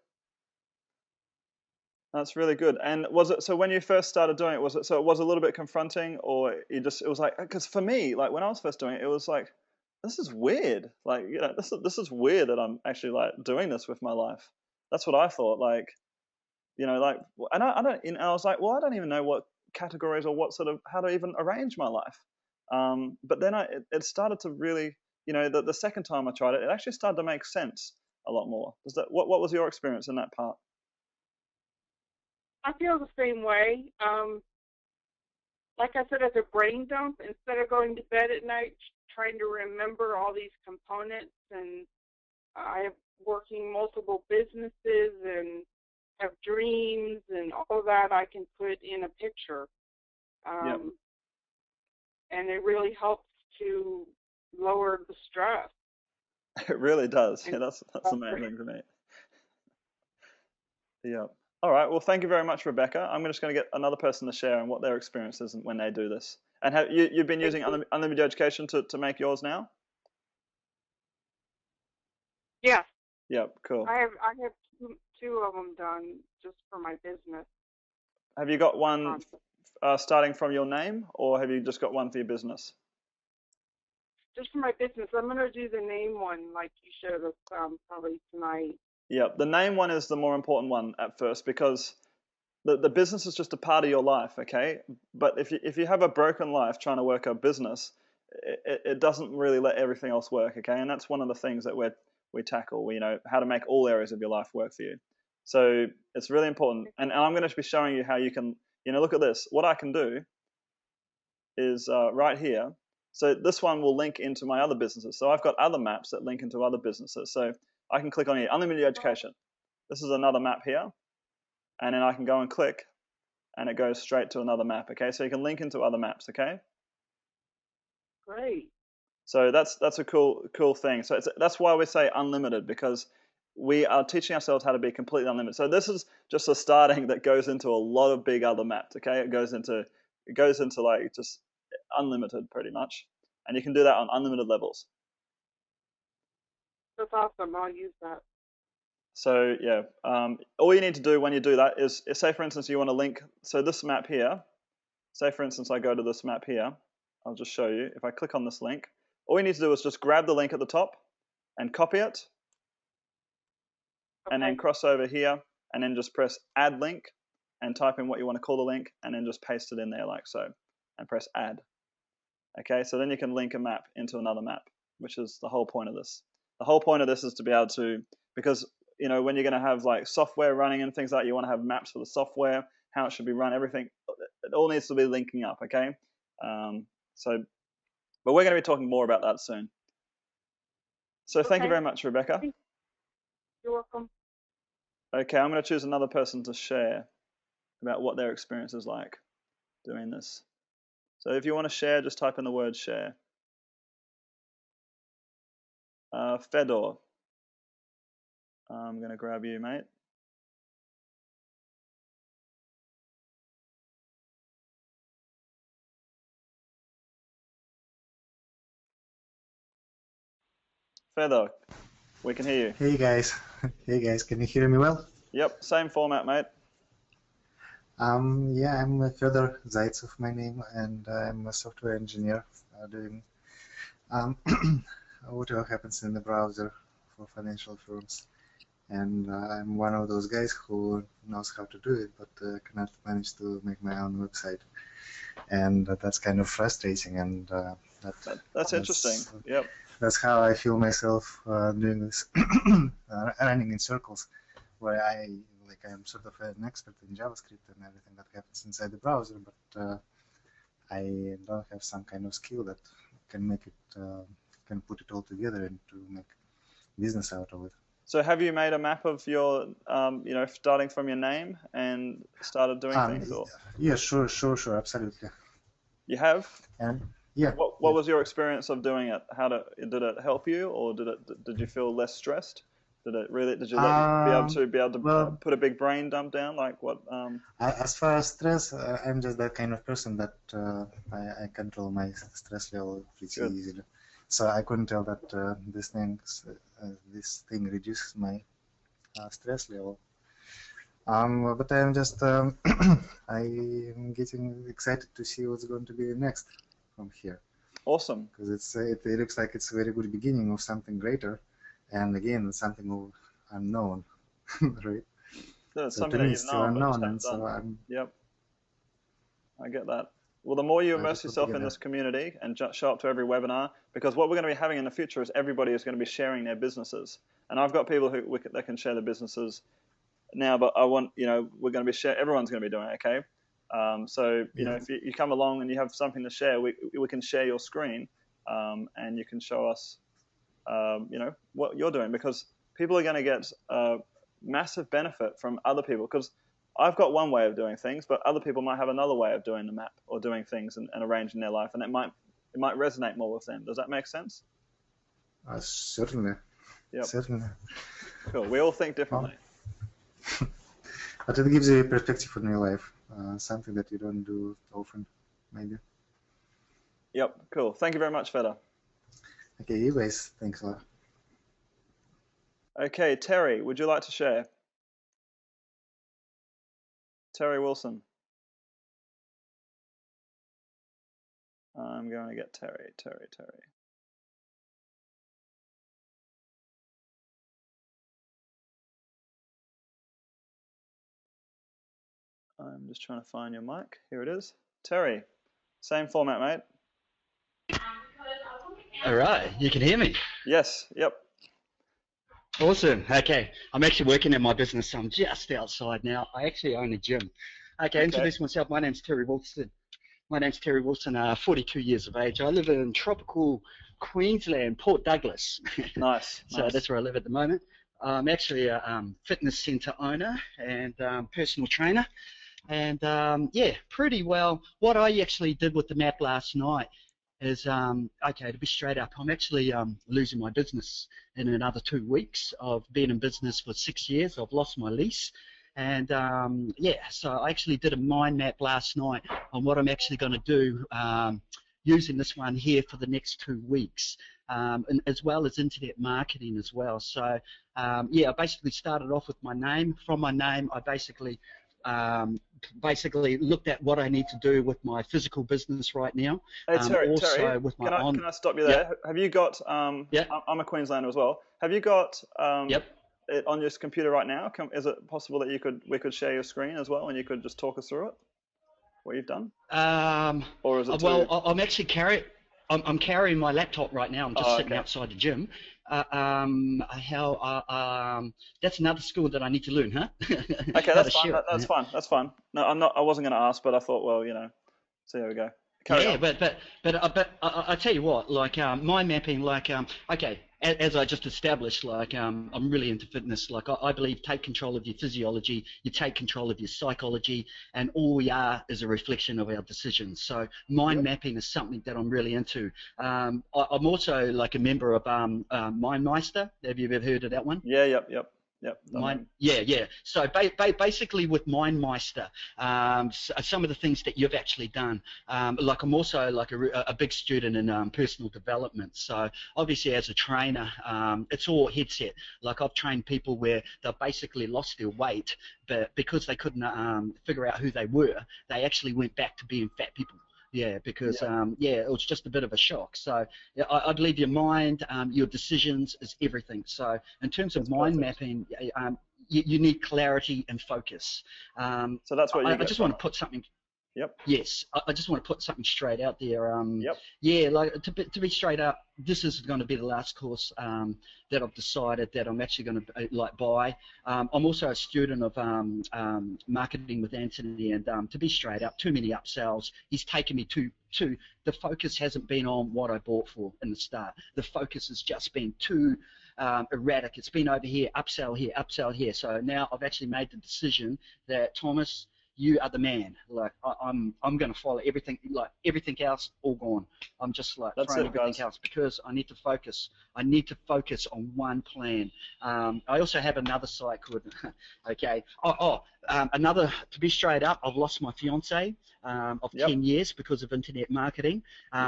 That's really good. And was it, so when you first started doing it, was it a little bit confronting, or it was like, because for me, like when I was first doing it, it was like, this is weird. Like, this is weird that I'm actually like doing this with my life. That's what I thought. Like, like, and I don't, and I was like, well, I don't even know what categories or what sort of, how to even arrange my life. But then it started to really, the second time I tried it, it actually started to make sense a lot more. What was your experience in that part? I feel the same way. Like I said, as a brain dump, instead of going to bed at night trying to remember all these components, and I have working multiple businesses and have dreams and all of that, I can put in a picture. Yep. And it really helps to lower the stress. It really does. And Yeah, that's the main thing for me. Yep. All right. Well, thank you very much, Rebecca. I'm just going to get another person to share on what their experience is when they do this. And have you've been Thank using you. unlimited education to make yours now? Yes, Yep. Cool. I have two of them done just for my business. Have you got one Um, starting from your name, or have you just got one for your business? just for my business. I'm gonna do the name one like you showed us probably tonight. Yeah, the name one is the more important one at first because the business is just a part of your life, okay? But if you have a broken life trying to work a business, it doesn't really let everything else work, okay? And that's one of the things that we tackle, how to make all areas of your life work for you. So it's really important. And I'm going to be showing you how you can, look at this. What I can do is right here. So this one will link into my other businesses. So I've got other maps that link into other businesses. So I can click on here, unlimited education. This is another map here. And then I can go and click and it goes straight to another map. Okay, so you can link into other maps. Okay, Great. so that's a cool thing. So that's why we say unlimited, because we are teaching ourselves how to be completely unlimited. So this is just a starting that goes into a lot of big other maps. Okay, it goes into like just unlimited pretty much, and you can do that on unlimited levels. That's awesome. I'll use that. So yeah, all you need to do when you do that is say for instance you want to link. So this map here. Say for instance I go to this map here. I'll just show you. If I click on this link, all you need to do is just grab the link at the top and copy it, and then Okay. cross over here, and then just press add link and type in what you want to call the link, and then just paste it in there like so, and press add. Okay, so then you can link a map into another map, which is the whole point of this. The whole point of this is to be able to, because when you're going to have like software running and things like that, you want to have maps for the software, how it should be run, everything. It all needs to be linking up. Okay, so but we're going to be talking more about that soon. So thank you Okay. very much, Rebecca. You're welcome. Okay, I'm going to choose another person to share about what their experience is like doing this. So if you want to share, just type in the word share. Fedor, I'm going to grab you, mate. Fedor, we can hear you. Hey guys, hey guys, can you hear me well? Yep, same format, mate. Yeah, I'm Fyodor Zaitsev, my name, and I'm a software engineer doing whatever happens in the browser for financial firms. And I'm one of those guys who knows how to do it, but cannot manage to make my own website. And that's kind of frustrating. And that's interesting. Yep. That's how I feel myself doing this, running in circles, where I'm sort of an expert in JavaScript and everything that happens inside the browser, but I don't have some kind of skill that can make it, can put it all together and to make business out of it. So have you made a map of your, starting from your name and started doing things? Or? Yeah, sure, absolutely. You have? And yeah. What was your experience of doing it? Did it help you, or did you feel less stressed? Did you be able to put a big brain dump down? Like what? As far as stress, I'm just that kind of person that I control my stress level pretty easily. So I couldn't tell that this thing reduces my stress level. But I'm just I'm getting excited to see what's going to be next from here. Awesome. Because it looks like it's a very good beginning of something greater, and again something unknown, right? So something that you've known, unknown, and so Yep. I get that. Well, the more you immerse yourself in this community and show up to every webinar, because what we're going to be having in the future is everybody is going to be sharing their businesses. And I've got people that can share their businesses now, but I want, we're going to be everyone's going to be doing it, okay? If you come along and you have something to share, we can share your screen, and you can show us, what you're doing, because people are going to get massive benefit from other people, because I've got one way of doing things, but other people might have another way of doing the map or doing things and arranging their life, and it might resonate more with them. Does that make sense? Certainly. Yep. Certainly. Cool. We all think differently. But it gives you a perspective on your life, something that you don't do often, maybe. Yep, cool. Thank you very much, Feda. Okay, you guys, thanks a lot. Okay, Terry, would you like to share? Terry Wilson. I'm going to get Terry. I'm just trying to find your mic. Here it is. Terry, same format, mate. All right, you can hear me. Yes, yep. Awesome. Okay, I'm actually working in my business, so I'm just outside now. I actually own a gym. Okay, introduce myself. My name's Terry Wilson. 42 years of age. I live in tropical Queensland, Port Douglas. Nice. So that's where I live at the moment. I'm actually a fitness centre owner and personal trainer. And yeah, pretty well. What I actually did with the map last night is, okay, to be straight up, I'm actually losing my business in another 2 weeks. I've been in business for 6 years. I've lost my lease. And yeah, so I actually did a mind map last night on what I'm actually going to do using this one here for the next 2 weeks, and as well as internet marketing as well. So yeah, I basically started off with my name. From my name, I basically looked at what I need to do with my physical business right now. Hey, Terry, with my can I stop you there? Yep. Have you got, Yep. I'm a Queenslander as well. Have you got Yep. it on your computer right now? Is it possible that we could share your screen as well and you could just talk us through it, what you've done? Or is it well, I'm actually I'm carrying my laptop right now. I'm just sitting outside the gym. That's another skill that I need to learn, huh? Okay, that's fine. That's fine. No, I wasn't going to ask, but I thought, well, you know, so there we go. Carry on. But I tell you what, like mind mapping, like okay, as I just established, like I'm really into fitness. Like I believe take control of your physiology, you take control of your psychology, and all we are is a reflection of our decisions. So mind mapping is something that I'm really into. I'm also like a member of MindMeister. Have you ever heard of that one? Yeah, yep. Yeah. So basically with MindMeister, some of the things that you've actually done, like I'm also like a big student in personal development. So obviously as a trainer, it's all headset. Like I've trained people where they've basically lost their weight, but because they couldn't figure out who they were, they actually went back to being fat people. Yeah, because it was just a bit of a shock. So I believe your mind, your decisions is everything. So in terms of mind mapping, you need clarity and focus. So that's what I just want to put something. Yep. Yes, I just want to put something straight out there. Yep. Yeah, like to be straight up, this is going to be the last course that I've decided that I'm actually going to buy. I'm also a student of marketing with Anthony, and to be straight up, too many upsells. He's taken me to the focus hasn't been on what I bought for in the start. The focus has just been too erratic. It's been over here, upsell here. So now I've actually made the decision that Thomas, you are the man. Like I'm going to follow everything. Like everything else, all gone. I'm just like throwing everything else because I need to focus. I need to focus on one plan. I also have another site called. Okay. Another. To be straight up, I've lost my fiance of 10 years because of internet marketing,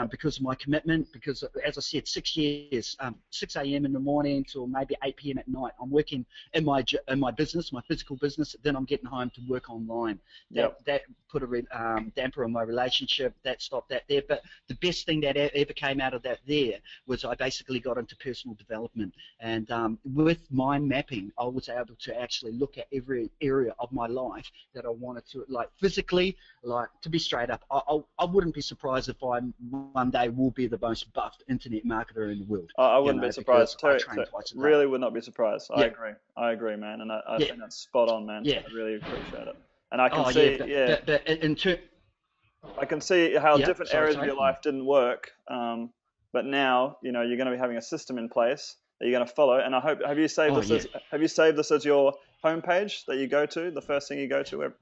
because of my commitment. Because as I said, 6 years, 6 a.m. in the morning till maybe 8 p.m. at night. I'm working in my business, my physical business. Then I'm getting home to work online. That put a damper on my relationship. That stopped that there. But the best thing that ever came out of that there was I basically got into personal development. And with mind mapping, I was able to actually look at every area of my life that I wanted to, like physically, like to be straight up, I wouldn't be surprised if I one day will be the most buffed internet marketer in the world. I wouldn't be surprised. Terry, really would not be surprised. I agree, man. And I think that's spot on, man. I really appreciate it. And I can see, I can see how different areas of your life didn't work. But now, you know, you're going to be having a system in place that you're going to follow. And I hope, have you saved this as your homepage that you go to, the first thing you go to?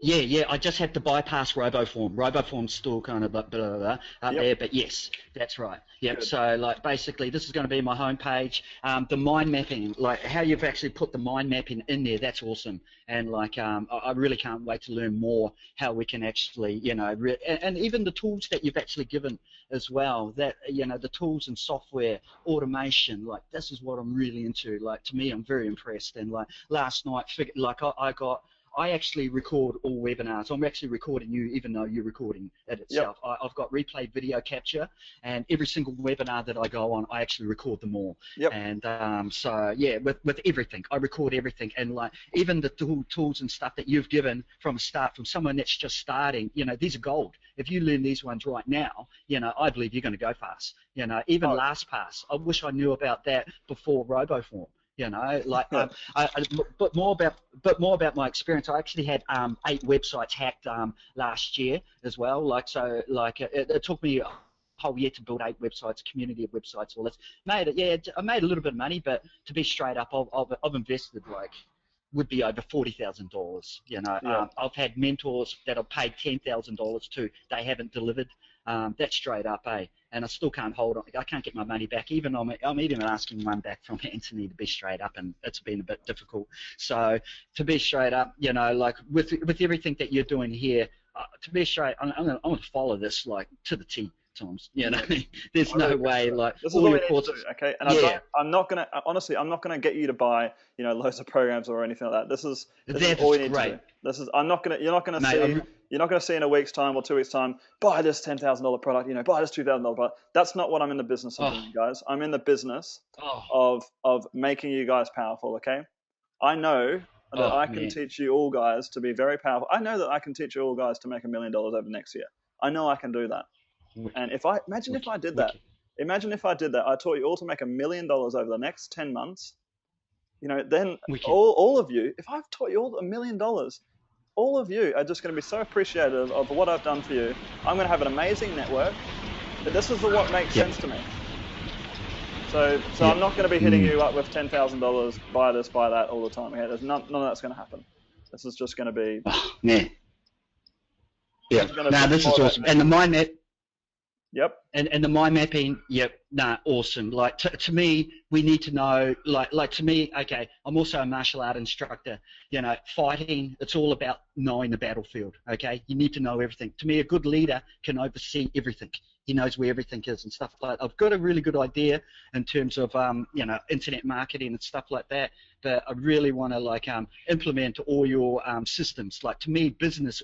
Yeah. I just had to bypass RoboForm. RoboForm's still kind of up there, but yes, that's right. Yep. Good. So like basically, this is going to be my homepage. The mind mapping, like how you've actually put the mind mapping in there, that's awesome. And like I really can't wait to learn more how we can actually, you know, and even the tools that you've actually given as well. That you know, the tools and software, automation. Like this is what I'm really into. Like to me, I'm very impressed. And like last night, I actually record all webinars. I'm actually recording you, even though you're recording it itself. I've got replay video capture, and every single webinar that I go on, I actually record them all. And so yeah, with everything, I record everything, and like even the tools and stuff that you've given from a start, from someone that's just starting, you know, these are gold. If you learn these ones right now, you know, I believe you're going to go fast. You know, even LastPass, I wish I knew about that before RoboForm. You know, like, but more about my experience. I actually had 8 websites hacked last year as well. Like, so, like, it took me a whole year to build 8 websites, community of websites, all this. I made a little bit of money, but to be straight up, I've invested like would be over $40,000. You know, I've had mentors that I've paid $10,000 to. They haven't delivered. That's straight up, eh? And I still can't hold on. I can't get my money back. Even I'm even asking one back from Anthony, to be straight up, and it's been a bit difficult. So to be straight up, you know, like with everything that you're doing here, to be straight, I'm gonna follow this like to the T. Tom's, you know, there's no way. Like this is what we need to do, okay? And I'm not gonna get you to buy, you know, loads of programs or anything like that. This is all you need to do. You're not gonna see in a week's time or 2 weeks' time, buy this $10,000 product, you know, buy this $2,000 product. That's not what I'm in the business of doing, guys. I'm in the business of making you guys powerful, okay? I know that I can teach you all guys to be very powerful. I know that I can teach you all guys to make $1 million over next year. I know I can do that. And if I did that, I taught you all to make $1 million over the next 10 months, you know, then all of you, if I've taught you all $1 million, all of you are just going to be so appreciative of what I've done for you. I'm going to have an amazing network. But this is what makes sense to me. So I'm not going to be hitting you up with $10,000, buy this, buy that all the time. Okay? There's none of that's going to happen. This is just going to be. This is awesome. And the mind map. Yep. And the mind mapping, awesome. Like to me, we need to know, like to me, okay, I'm also a martial art instructor. You know, fighting, it's all about knowing the battlefield, okay? You need to know everything. To me, a good leader can oversee everything. He knows where everything is and stuff like that. I've got a really good idea in terms of, you know, internet marketing and stuff like that, but I really want to, like, implement all your systems. Like, to me,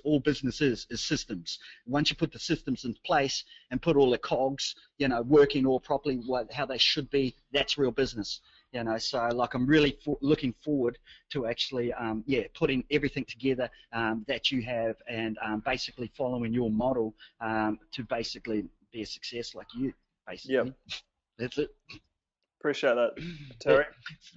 all business is systems. Once you put the systems in place and put all the cogs, you know, working all properly, how they should be, that's real business. You know, so like I'm really looking forward to actually, putting everything together that you have and basically following your model to basically be a success like you, basically. Yep. That's it. Appreciate that, Terry.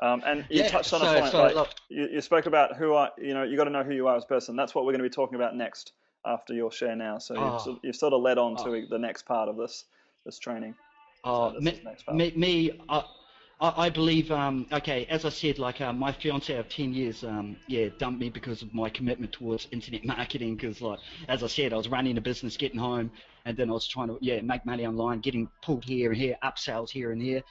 And you touched on a point. You spoke about you got to know who you are as a person. That's what we're going to be talking about next after your share now. So you've sort of led on to the next part of this training. I believe, as I said, like my fiance of 10 years, dumped me because of my commitment towards internet marketing. Because, like, as I said, I was running a business, getting home, and then I was trying to, make money online, getting pulled here and here, upsells here and here.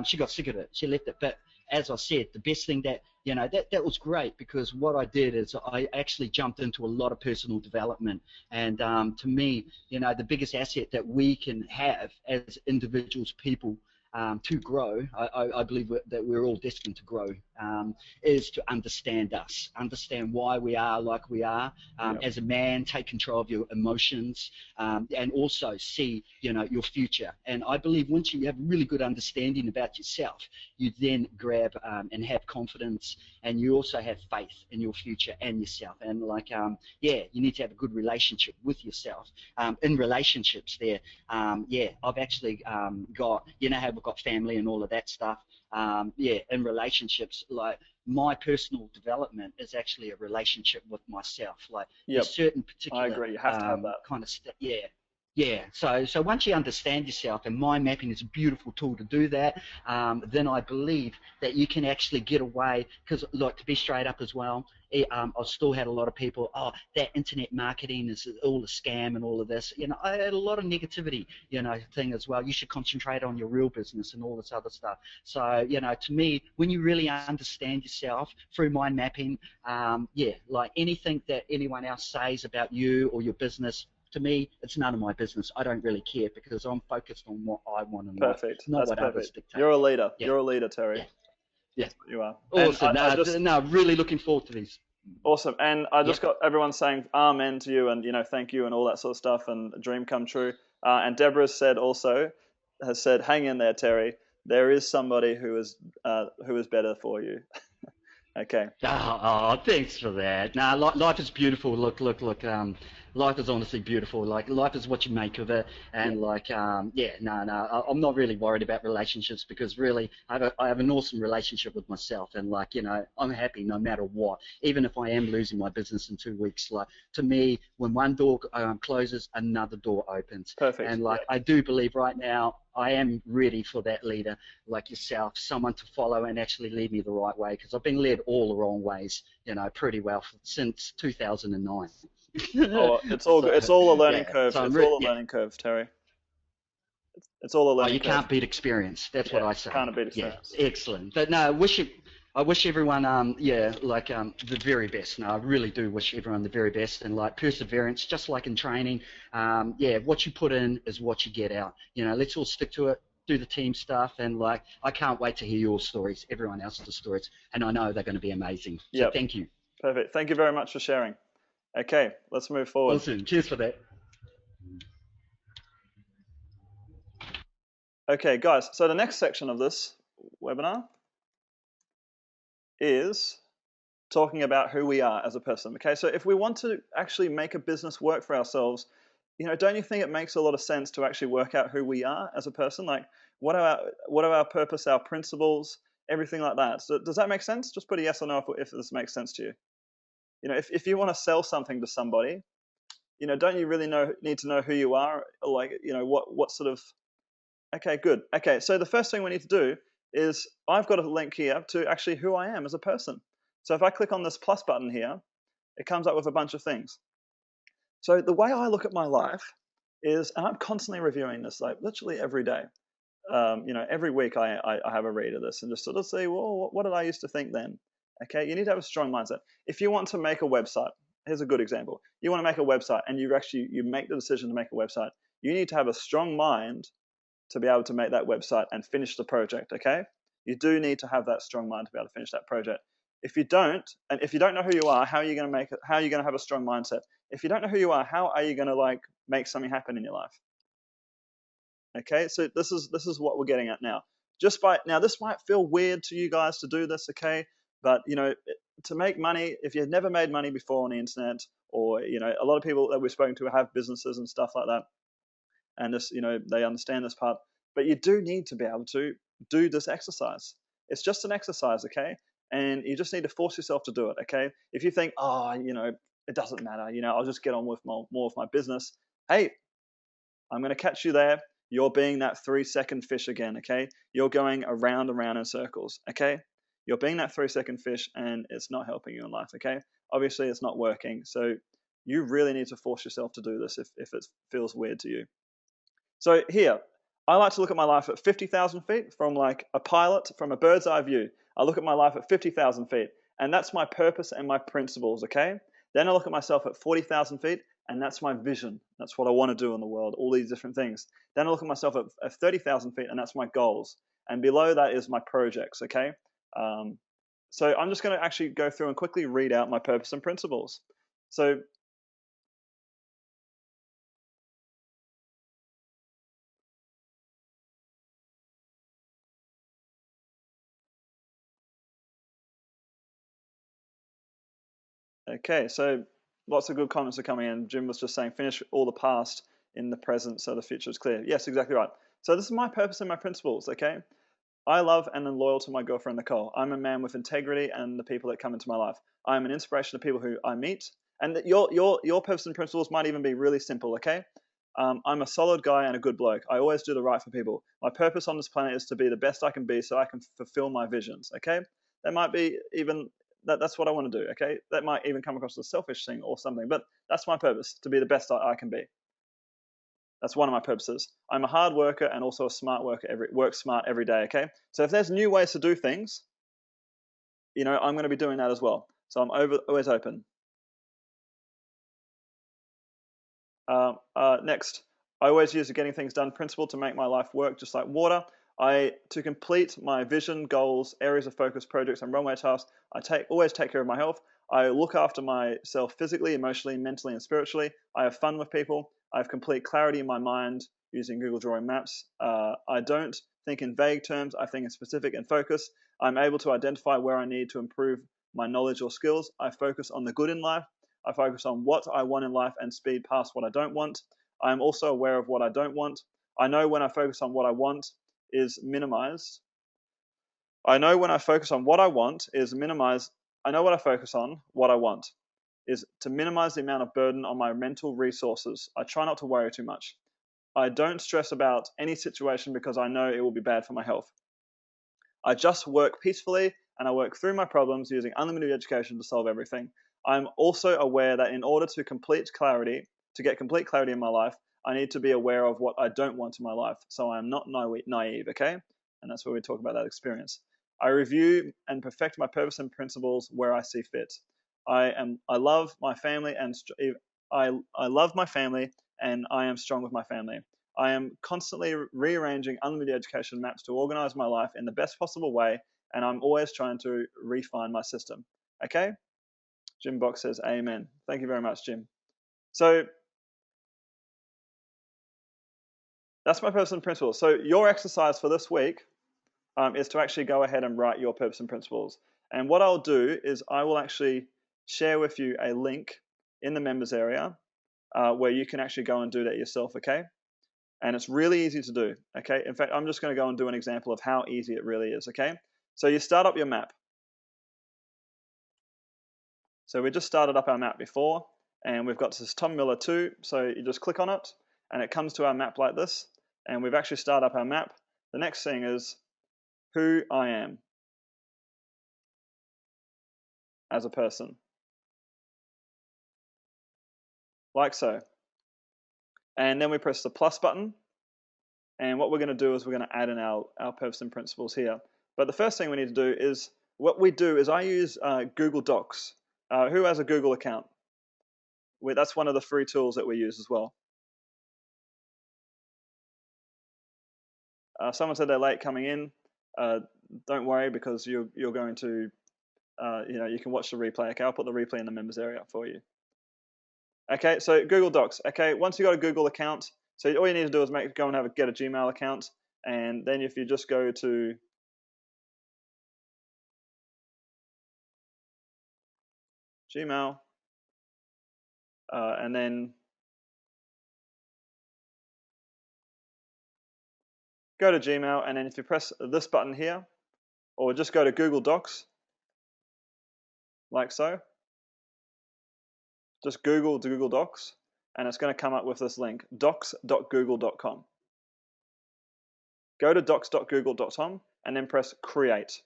She got sick of it. She left it. But as I said, the best thing that was great, because what I did is I actually jumped into a lot of personal development. And to me, the biggest asset that we can have as individuals, people, to grow, I believe that we're all destined to grow, is to understand us, understand why we are like we are. As a man, take control of your emotions, and also see, your future. And I believe once you have really good understanding about yourself, you then grab and have confidence, and you also have faith in your future and yourself. And you need to have a good relationship with yourself. In relationships there, I've actually got, how we've got family and all of that stuff. In relationships, like my personal development is actually a relationship with myself. Like there's certain particular I agree. You have to have that kind of Yeah, so once you understand yourself, and mind mapping is a beautiful tool to do that, then I believe that you can actually get away. Because, look, to be straight up as well, I've still had a lot of people, oh, that internet marketing is all a scam and all of this. You know, I had a lot of negativity, you know, thing as well. You should concentrate on your real business and all this other stuff. So, you know, to me, when you really understand yourself through mind mapping, yeah, like anything that anyone else says about you or your business, to me, it's none of my business. I don't really care because I'm focused on what I want in life, Perfect. not That's what others perfect. dictate. You're a leader. Yeah, You're a leader, Terry. yeah, yeah. That's what you are. And Awesome. No, really looking forward to these. awesome. And I just Yep. got everyone saying amen to you and, thank you and all that sort of stuff and dream come true. And Deborah has said, hang in there, Terry. There is somebody who is better for you. Okay. Oh, thanks for that. No, life is beautiful. Look. Life is honestly beautiful. Like, life is what you make of it. And yeah, no. I'm not really worried about relationships because really, I have an awesome relationship with myself. And like, you know, I'm happy no matter what. Even if I am losing my business in 2 weeks, like to me, when one door closes, another door opens. Perfect. And like, I do believe right now, I am ready for that leader like yourself, someone to follow and actually lead me the right way, because I've been led all the wrong ways, you know, pretty well since 2009. Oh, it's all good. It's all a learning Yeah, curve. so It's all a yeah. learning curve, Terry. It's all a Oh, learning you curve. can't beat experience. That's what I say. Can't beat experience. Yeah, excellent. But no, I wish everyone, the very best. No, I really do wish everyone the very best, and like perseverance, just like in training. Yeah, what you put in is what you get out. You know, let's all stick to it. Do the team stuff, and like, I can't wait to hear your stories, everyone else's stories, and I know they're going to be amazing. So thank you. Perfect. Thank you very much for sharing. Okay, let's move forward. Awesome. Cheers for that. Okay, guys, so the next section of this webinar is talking about who we are as a person. Okay, so if we want to actually make a business work for ourselves, don't you think it makes a lot of sense to actually work out who we are as a person? Like, what are our purpose, our principles, everything like that? So does that make sense? Just put a yes or no if this makes sense to you. If you want to sell something to somebody, don't you really need to know who you are? Like, what sort of... Okay, good. Okay, so the first thing we need to do is I've got a link here to actually who I am as a person. So if I click on this plus button here, it comes up with a bunch of things. So the way I look at my life is, and I'm constantly reviewing this, like literally every day. Every week I have a read of this and just sort of see, well, what did I used to think then? Okay, you need to have a strong mindset. If you want to make a website, here's a good example. You want to make a website and you make the decision to make a website. You need to have a strong mind to be able to make that website and finish the project, okay? You do need to have that strong mind to be able to finish that project. If you don't, and if you don't know who you are, how are you going to make it? How are you going to have a strong mindset? If you don't know who you are, how are you going to make something happen in your life? Okay, so this is what we're getting at now. Now, this might feel weird to you guys to do this, okay? But to make money, if you've never made money before on the internet, or a lot of people that we've spoken to have businesses and stuff like that, and this, they understand this part, but you do need to be able to do this exercise. It's just an exercise, okay? And you just need to force yourself to do it, okay? If you think, it doesn't matter, I'll just get on with more of my business. Hey, I'm going to catch you there. You're being that 3-second fish again, okay? You're going around and around in circles, okay? You're being that 3-second fish and it's not helping you in life, okay? Obviously, it's not working. So you really need to force yourself to do this if it feels weird to you. So here, I like to look at my life at 50,000 feet from like a pilot, from a bird's eye view. I look at my life at 50,000 feet, and that's my purpose and my principles, okay? Then I look at myself at 40,000 feet, and that's my vision. That's what I want to do in the world, all these different things. Then I look at myself at 30,000 feet, and that's my goals. And below that is my projects, okay? So I'm just going to actually go through and quickly read out my purpose and principles. So okay, so lots of good comments are coming in. Jim was just saying, finish all the past in the present so the future is clear. Yes, exactly right. So this is my purpose and my principles, okay? I love and am loyal to my girlfriend, Nicole. I'm a man with integrity and the people that come into my life. I'm an inspiration to people who I meet. And your purpose and principles might even be really simple, okay? I'm a solid guy and a good bloke. I always do the right for people. My purpose on this planet is to be the best I can be so I can fulfill my visions. Okay, that might be even that's what I want to do. Okay, that might even come across as a selfish thing or something, but that's my purpose, to be the best I can be. That's one of my purposes. I'm a hard worker and also a smart worker. Work smart every day. Okay, so if there's new ways to do things, I'm going to be doing that as well. So I'm always open. Next, I always use the getting things done principle to make my life work just like water. To complete my vision, goals, areas of focus, projects, and runway tasks, I always take care of my health. I look after myself physically, emotionally, mentally, and spiritually. I have fun with people. I have complete clarity in my mind using Google Drawing Maps. I don't think in vague terms. I think in specific and focus. I'm able to identify where I need to improve my knowledge or skills. I focus on the good in life. I focus on what I want in life and speed past what I don't want. I am also aware of what I don't want. I know when I focus on what I want is minimized. I know when I focus on what I want is minimized. I know what I focus on, what I want, is to minimize the amount of burden on my mental resources. I try not to worry too much. I don't stress about any situation because I know it will be bad for my health. I just work peacefully and I work through my problems using unlimited education to solve everything. I'm also aware that in order to get complete clarity in my life, I need to be aware of what I don't want in my life. So I am not naive, okay? And that's where we talk about that experience. I review and perfect my purpose and principles where I see fit. I love my family and I love my family and I am strong with my family. I am constantly rearranging unlimited education maps to organize my life in the best possible way, and I'm always trying to refine my system. Okay? Jim Box says, Amen. Thank you very much, Jim. So that's my purpose and principles. So your exercise for this week is to actually go ahead and write your purpose and principles. And what I'll do is I will actually share with you a link in the members area where you can actually go and do that yourself, okay? And it's really easy to do, okay? In fact, I'm just going to go and do an example of how easy it really is, okay? So you start up your map. So we just started up our map before, and we've got this Tom Miller 2, so you just click on it, and it comes to our map like this, and we've actually started up our map. The next thing is who I am as a person, like so. And then we press the plus button, and what we're going to do is we're going to add in our purpose and principles here. But the first thing we need to do is, I use Google Docs. Who has a Google account? That's one of the free tools that we use as well. Someone said they're late coming in. Don't worry, because you're going to, you can watch the replay. Okay, I'll put the replay in the members area for you. Okay, so Google Docs. Okay, once you got a Google account, so all you need to do is go and get a Gmail account, and then if you just go to Gmail, and then go to Gmail, and then if you press this button here, or just go to Google Docs, like so, just Google Google Docs, and it's going to come up with this link, docs.google.com. Go to docs.google.com and then press create,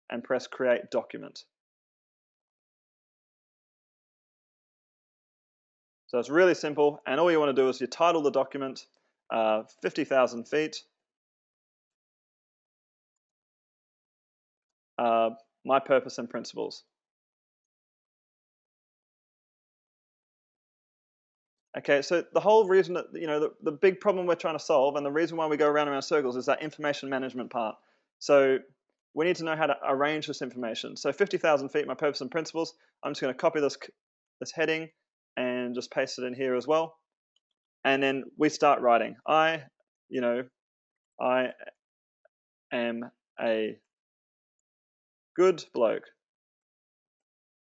and press create document. So it's really simple, and all you want to do is you title the document 50,000 feet, my purpose and principles. Okay, so the whole reason that, the big problem we're trying to solve, and the reason why we go around and around circles, is that information management part. So we need to know how to arrange this information. So 50,000 feet, my purpose and principles. I'm just going to copy this heading and just paste it in here as well. And then we start writing. I am a good bloke.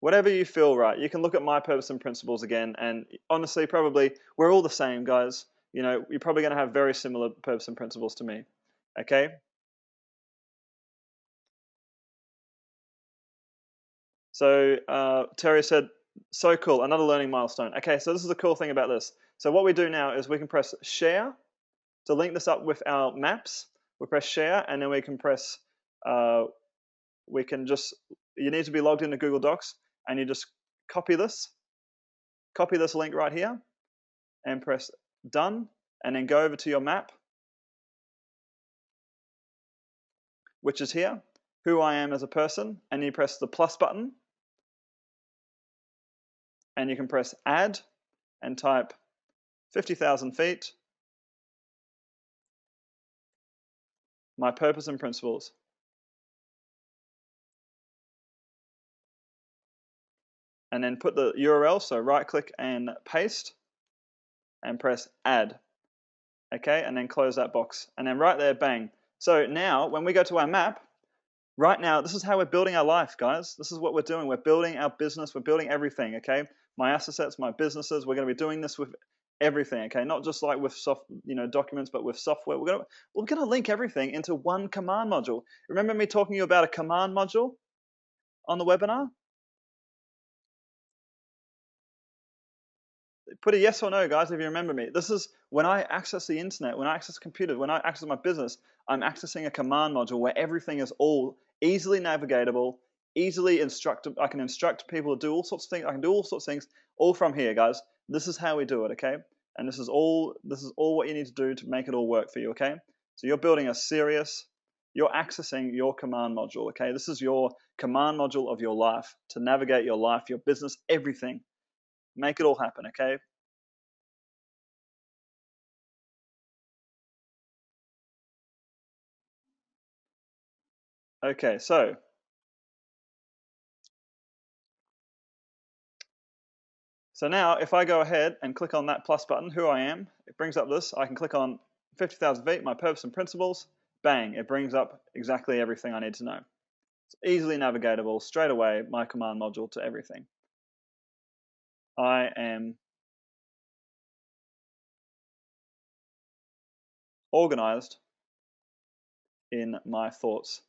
Whatever you feel right. You can look at my purpose and principles again, and honestly, probably we're all the same, guys. You're probably going to have very similar purpose and principles to me. Okay? So Terry said, So cool. Another learning milestone. Okay, so this is the cool thing about this. So what we do now is we can press share to link this up with our maps. We press share, and then we can press, we can just, you need to be logged into Google Docs, and you just copy this link right here, and press done, and then go over to your map, which is here, who I am as a person, and you press the plus button, and you can press add, and type 50,000 feet, my purpose and principles. And then put the URL, so right click and paste, and press add. Okay, and then close that box. And then right there, bang. So now when we go to our map, right now, this is how we're building our life, guys. This is what we're doing. We're building our business. We're building everything, okay? My assets, my businesses, we're going to be doing this with everything, okay? Not just like with documents, but with software. We're going to link everything into one command module. Remember me talking to you about a command module on the webinar? Put a yes or no, guys, if you remember me. This is when I access the internet, when I access computers, when I access my business, I'm accessing a command module where everything is all easily navigatable, easily instructive. I can instruct people to do all sorts of things. I can do all sorts of things all from here, guys. This is how we do it, okay? And this is all what you need to do to make it all work for you, okay? So you're building you're accessing your command module, okay? This is your command module of your life to navigate your life, your business, everything. Make it all happen, okay? Okay, so now if I go ahead and click on that plus button, who I am, it brings up this. I can click on 50,000 feet, my purpose and principles. Bang, it brings up exactly everything I need to know. It's easily navigatable, straight away, my command module to everything. I am organized in my thoughts.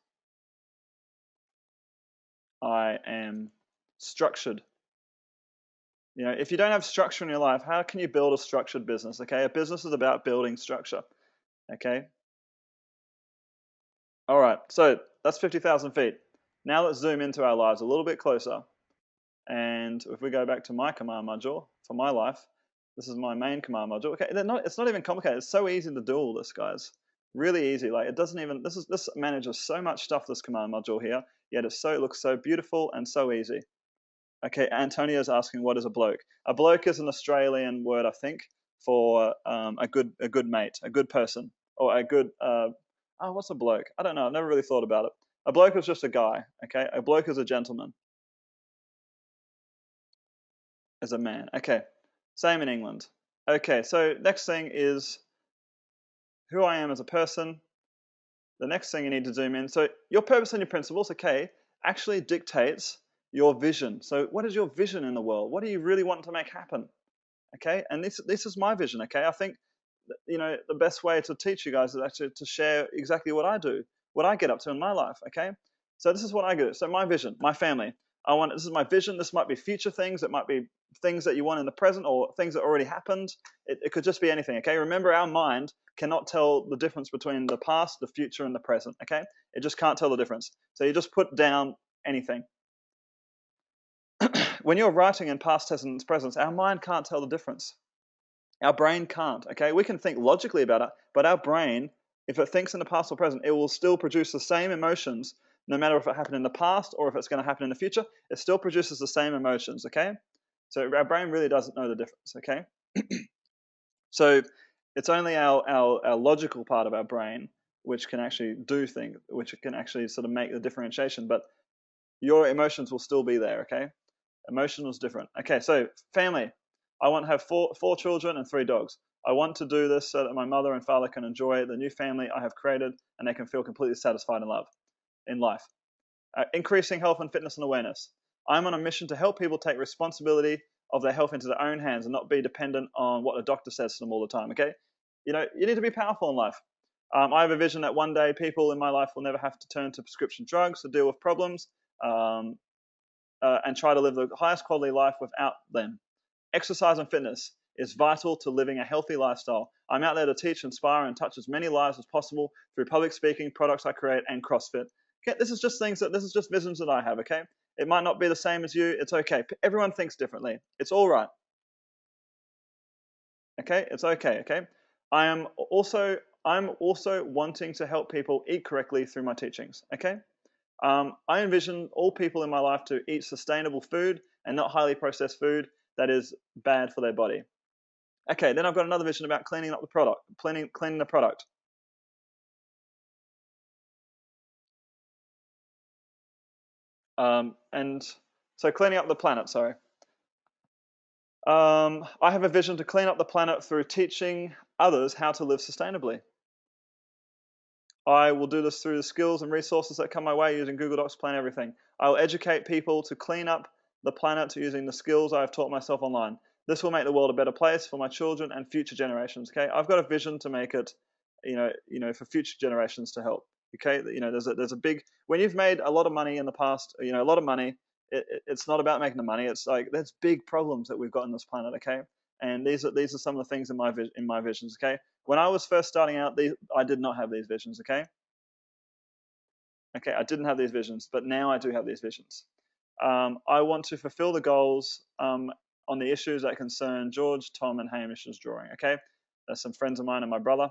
I am structured. You know, if you don't have structure in your life, how can you build a structured business? Okay, a business is about building structure. Okay. All right, so that's 50,000 feet. Now let's zoom into our lives a little bit closer. And if we go back to my command module for my life, this is my main command module. Okay, it's not even complicated. It's so easy to do all this, guys. Really easy. Like it doesn't even, this manages so much stuff, this command module here, yet it looks so beautiful and so easy. Okay, Antonio's asking, what is a bloke? A bloke is an Australian word, I think, for a good mate, a good person, or a good, what's a bloke? I don't know. I've never really thought about it. A bloke is just a guy, okay? A bloke is a gentleman, is a man. Okay, same in England. Okay, so next thing is who I am as a person. The next thing you need to zoom in. So your purpose and your principles, okay, actually dictates your vision. So what is your vision in the world? What do you really want to make happen? Okay, and this is my vision. Okay, I think the best way to teach you guys is actually to share exactly what I do, what I get up to in my life. Okay, so this is what I do. So my vision, my family. This is my vision. This might be future things. It might be things that you want in the present or things that already happened. It could just be anything. Okay, remember our mind cannot tell the difference between the past, the future, and the present. Okay, it just can't tell the difference. So you just put down anything. When you're writing in past tense and present, our mind can't tell the difference. Our brain can't, okay? We can think logically about it, but our brain, if it thinks in the past or present, it will still produce the same emotions, no matter if it happened in the past or if it's going to happen in the future. It still produces the same emotions, okay? So our brain really doesn't know the difference, okay? So it's only our logical part of our brain which can actually do things, which can actually sort of make the differentiation, but your emotions will still be there, okay? Emotion is different. Okay, so family. I want to have four children and 3 dogs. I want to do this so that my mother and father can enjoy the new family I have created and they can feel completely satisfied in life. Increasing health and fitness and awareness. I'm on a mission to help people take responsibility of their health into their own hands and not be dependent on what the doctor says to them all the time, okay? You need to be powerful in life. I have a vision that one day people in my life will never have to turn to prescription drugs to deal with problems. and try to live the highest quality life without them. Exercise and fitness is vital to living a healthy lifestyle. I'm out there to teach, inspire, and touch as many lives as possible through public speaking, products I create, and CrossFit. Okay, this is just visions that I have. Okay, it might not be the same as you. It's okay. Everyone thinks differently. It's all right. Okay, it's okay. Okay, I'm also wanting to help people eat correctly through my teachings. Okay, I envision all people in my life to eat sustainable food and not highly processed food that is bad for their body. Okay, then I've got another vision about cleaning up the product, cleaning the product. And so cleaning up the planet, sorry. I have a vision to clean up the planet through teaching others how to live sustainably. I will do this through the skills and resources that come my way using Google Docs, Plan Everything. I will educate people to clean up the planet using the skills I have taught myself online. This will make the world a better place for my children and future generations. Okay, I've got a vision to make it, for future generations to help. Okay, there's a big, when you've made a lot of money in the past, a lot of money. It's not about making the money. It's like there's big problems that we've got on this planet. Okay, and these are some of the things in my visions. Okay, when I was first starting out, I did not have these visions. Okay, I didn't have these visions, but now I do have these visions. I want to fulfill the goals on the issues that concern George, Tom, and Hamish's drawing. Okay, there's some friends of mine and my brother.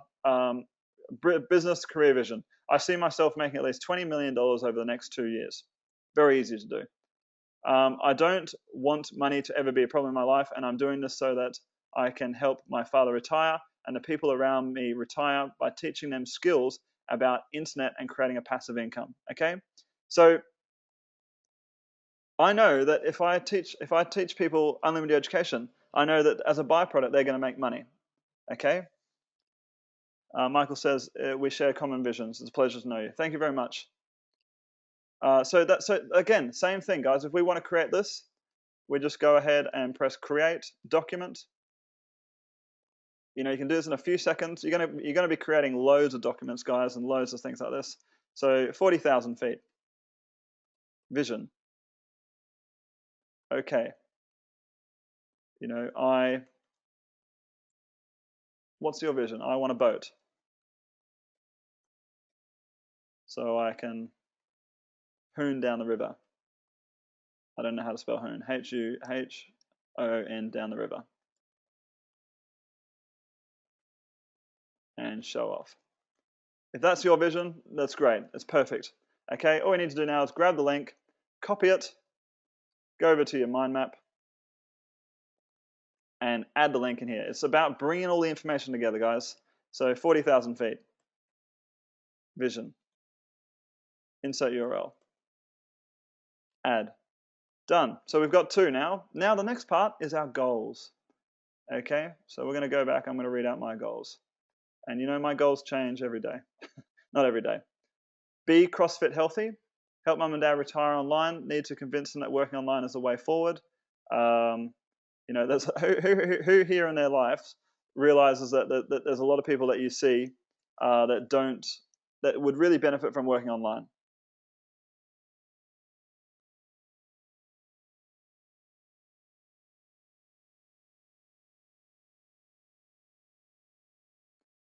Business career vision. I see myself making at least $20 million over the next 2 years. Very easy to do. I don't want money to ever be a problem in my life, and I'm doing this so that I can help my father retire and the people around me retire by teaching them skills about internet and creating a passive income. Okay, so I know that if I teach people unlimited education, I know that as a byproduct they're going to make money. Okay. Michael says we share common visions. It's a pleasure to know you. Thank you very much. So again, same thing, guys. If we want to create this, we just go ahead and press create document. You can do this in a few seconds. You're gonna be creating loads of documents, guys, and loads of things like this. So 40,000 feet. Vision. Okay. What's your vision? I want a boat. So I can hoon down the river. I don't know how to spell hoon. H-U-H-O-N down the river. And show off. If that's your vision, that's great. It's perfect. Okay, all you need to do now is grab the link, copy it, go over to your mind map, and add the link in here. It's about bringing all the information together, guys. So 40,000 feet. Vision. Insert URL. Add. Done. So we've got 2 now. Now the next part is our goals. Okay, so we're going to go back. I'm going to read out my goals. And my goals change every day. Not every day. Be CrossFit healthy. Help mum and dad retire online. Need to convince them that working online is the way forward. There's who here in their lives realizes that there's a lot of people that you see that would really benefit from working online.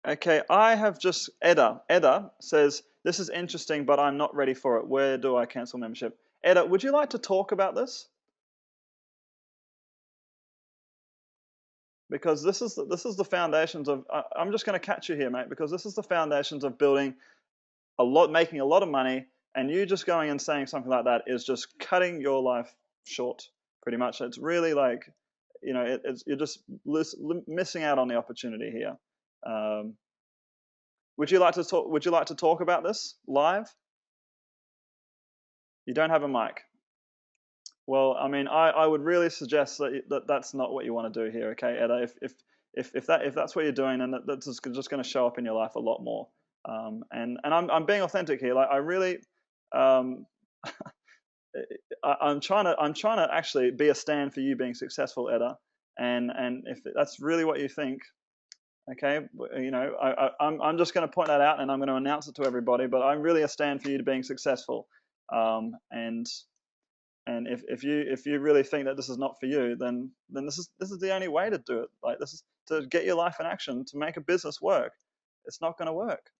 Okay, I have just Edda. Edda says, this is interesting, but I'm not ready for it. Where do I cancel membership? Edda, would you like to talk about this? Because this is the foundations of. I'm just going to catch you here, mate. Because this is the foundations of building making a lot of money, and you just going and saying something like that is just cutting your life short. Pretty much, it's really like, you're just missing out on the opportunity here. Would you like to talk? Would you like to talk about this live? You don't have a mic. Well, I mean, I would really suggest that's not what you want to do here, okay, Edda? If that's what you're doing, then that's just going to show up in your life a lot more. And I'm being authentic here. Like I really, I'm trying to actually be a stand for you being successful, Edda. And if that's really what you think, okay, I'm just going to point that out and I'm going to announce it to everybody. But I'm really a stand for you to being successful. And And if you really think that this is not for you, then this is the only way to do it. Like, this is to get your life in action, to make a business work. It's not going to work.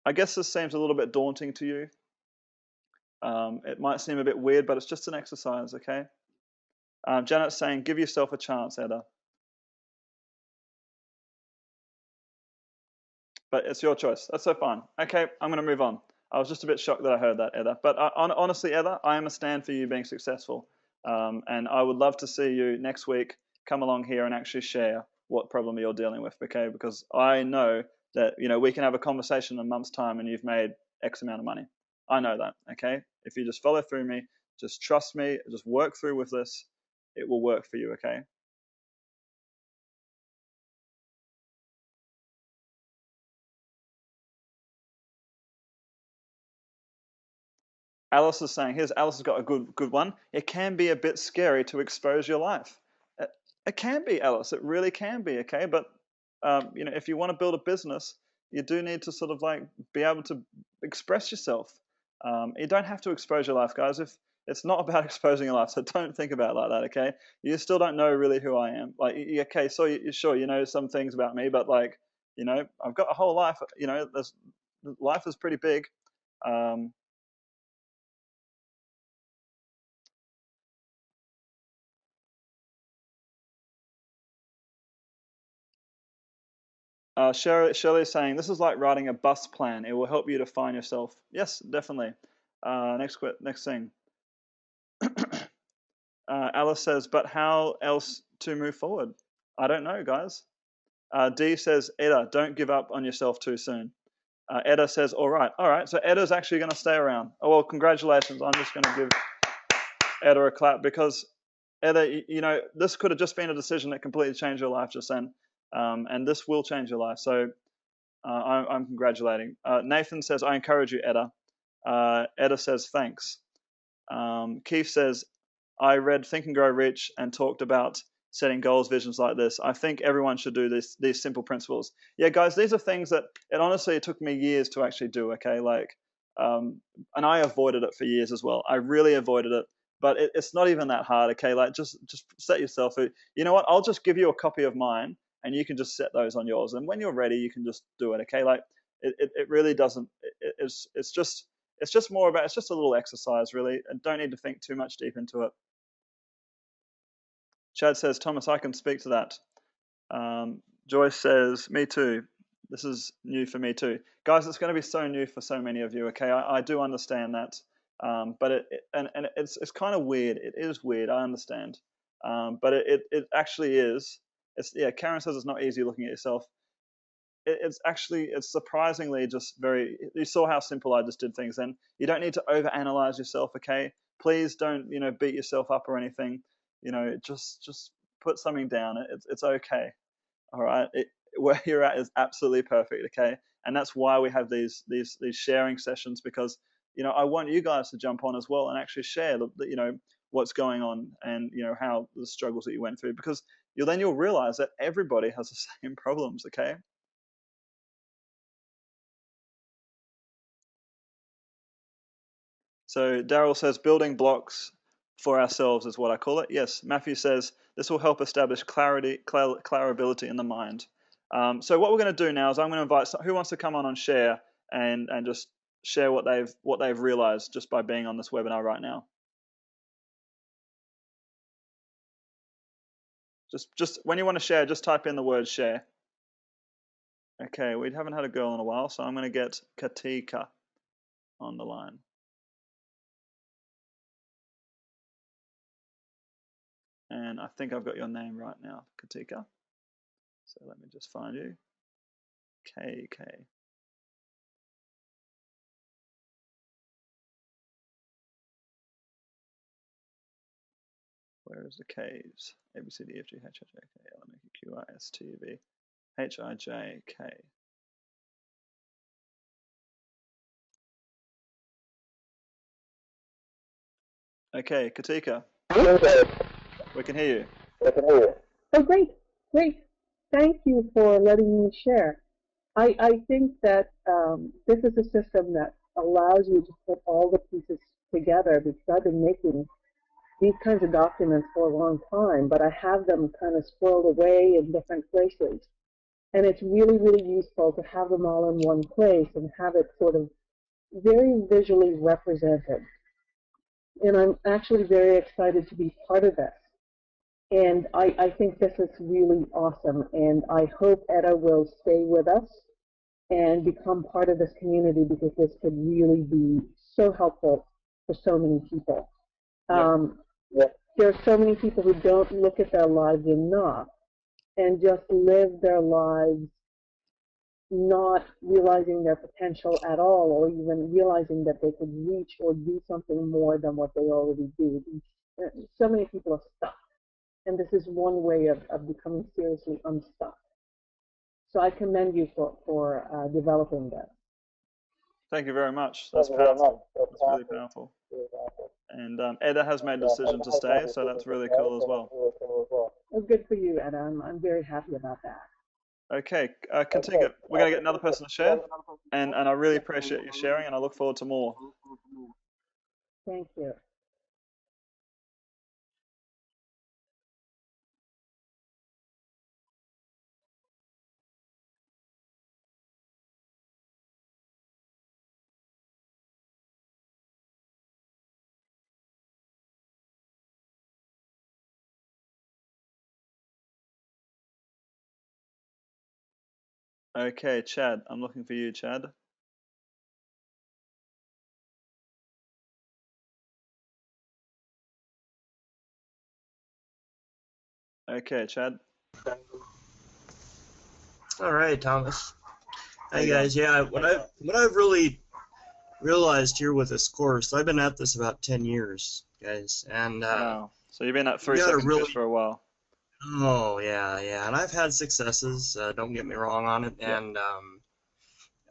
I guess this seems a little bit daunting to you. It might seem a bit weird, but it's just an exercise, okay? Janet's saying, give yourself a chance, Eda. But it's your choice. That's so fine. Okay, I'm going to move on. I was just a bit shocked that I heard that, Eda. But honestly, Eda, I am a stand for you being successful. And I would love to see you next week come along here and actually share what problem you're dealing with, okay? Because I know that, we can have a conversation in a month's time and you've made X amount of money. I know that, okay? If you just follow through me, just trust me, just work through with this, it will work for you, okay? Alice is saying, Alice has got a good one. It can be a bit scary to expose your life. It can be, Alice. It really can be, okay? But, if you want to build a business, you do need to sort of like be able to express yourself. You don't have to expose your life, guys. If it's not about exposing your life, so don't think about it like that, okay? You still don't know really who I am. Like, okay, so sure, you know some things about me, but like, I've got a whole life. Life is pretty big. Shirley is saying, this is like writing a bus plan. It will help you to find yourself. Yes, definitely. Next thing. Alice says, but how else to move forward? I don't know, guys. D says, Eda, don't give up on yourself too soon. Eda says, all right. So Eda's actually going to stay around. Oh, well, congratulations. I'm just going to give Eda a clap because Eda, this could have just been a decision that completely changed your life just then. And this will change your life. So I'm congratulating. Nathan says, I encourage you, Eda. Eda says, thanks. Keith says, I read Think and Grow Rich and talked about setting goals, visions like this. I think everyone should do these simple principles. Yeah, guys, these are things that it took me years to actually do, okay? And I avoided it for years as well. I really avoided it. But it's not even that hard, okay? Like, just set yourself. You know what? I'll just give you a copy of mine, and you can just set those on yours. And when you're ready, you can just do it, okay? Like, it really doesn't. It's just more about. It's just a little exercise, really, and don't need to think too much deep into it. Chad says, Thomas, I can speak to that. Joyce says, me too. This is new for me too. Guys, it's going to be so new for so many of you, okay? I do understand that. But it's kind of weird. It is weird, I understand. But it actually is. Karen says it's not easy looking at yourself. It's surprisingly just very. You saw how simple I just did things then. You don't need to overanalyze yourself, okay? Please don't beat yourself up or anything. Just put something down. It's okay. All right. Where you're at is absolutely perfect, okay? And that's why we have these sharing sessions, because I want you guys to jump on as well and actually share what's going on, and how the struggles that you went through, because you'll realize that everybody has the same problems, okay? So Daryl says, building blocks for ourselves is what I call it. Yes, Matthew says, this will help establish clarability in the mind. So what we're going to do now is I'm going to invite who wants to come on and share and just share what they've realized just by being on this webinar right now. Just when you want to share, just type in the word share. Okay, we haven't had a girl in a while, so I'm going to get Katika on the line. And I think I've got your name right now, Katika. So let me just find you. KK. Where is the K's? A, B, C, D, F, G, H, I, J, K, L, M, N, O, P, Q, R, S, T, U, V, H, I, J, K. Okay, Katika. We can hear you. Oh, great. Thank you for letting me share. I think that this is a system that allows you to put all the pieces together, because I've been making these kinds of documents for a long time, but I have them kind of squirreled away in different places. And it's really, really useful to have them all in one place and have it sort of very visually represented. And I'm actually very excited to be part of this. And I think this is really awesome. And I hope Etta will stay with us and become part of this community, because this could really be so helpful for so many people. There are so many people who don't look at their lives enough and just live their lives not realizing their potential at all, or even realizing that they could reach or do something more than what they already do. So many people are stuck, and this is one way of becoming seriously unstuck. So I commend you for developing that. Thank you very much. That's powerful. That's really powerful. And Eda has made a decision to stay, so that's really cool as well. Well, good for you, Eda. I'm very happy about that. Okay, continue. We're going to get another person to share, and I really appreciate you sharing, and I look forward to more. Thank you. Okay, Chad, I'm looking for you, Chad. Okay, Chad. All right, Thomas. Hey guys, yeah, what I've really realized here with this course, I've been at this about 10 years, guys, and wow. So you've been at 3 second fish for a while. Oh yeah, and I've had successes. Don't get me wrong on it, and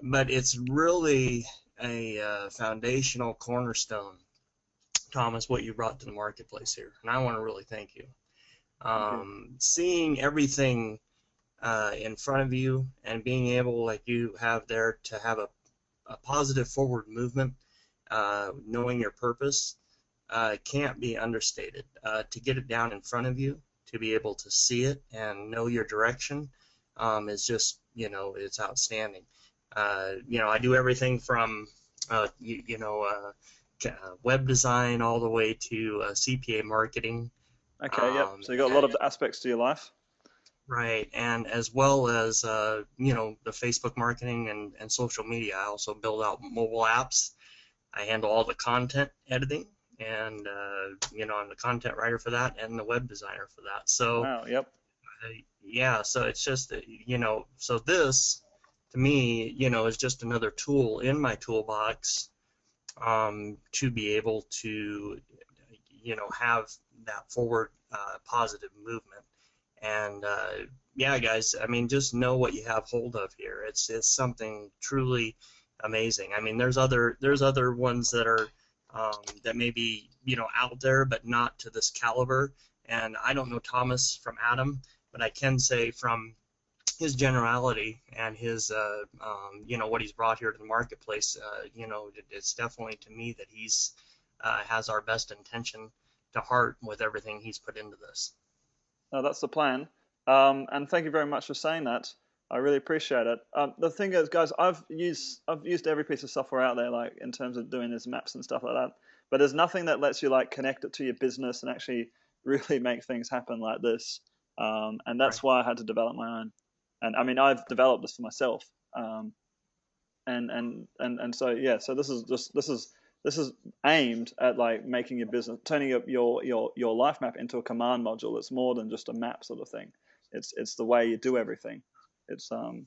but it's really a foundational cornerstone, Thomas, what you brought to the marketplace here, and I want to really thank you. Seeing everything in front of you and being able, like you have there, to have a positive forward movement, knowing your purpose, can't be understated. To get it down in front of you, to be able to see it and know your direction, is just, it's outstanding. I do everything from, web design all the way to CPA marketing. Okay, yep. So you got a lot of aspects to your life. Right, and as well as the Facebook marketing and social media. I also build out mobile apps. I handle all the content editing, and I'm the content writer for that and the web designer for that. So wow, yep. Yeah, so it's just so this to me is just another tool in my toolbox to be able to have that forward positive movement. And yeah, guys, I mean, just know what you have hold of here. It's something truly amazing. I mean, there's other ones that are that may be out there, but not to this caliber. And I don't know Thomas from Adam, but I can say from his generality and his what he's brought here to the marketplace, it's definitely to me that he's has our best intention to heart with everything he's put into this. No, that's the plan. And thank you very much for saying that. I really appreciate it. The thing is, guys, I've used every piece of software out there, like in terms of doing these maps and stuff like that. But there's nothing that lets you like connect it to your business and actually really make things happen like this. And that's why I had to develop my own. And I mean, I've developed this for myself. And so yeah, so this is aimed at like making your business, turning up your life map into a command module. It's more than just a map sort of thing. It's the way you do everything. It's I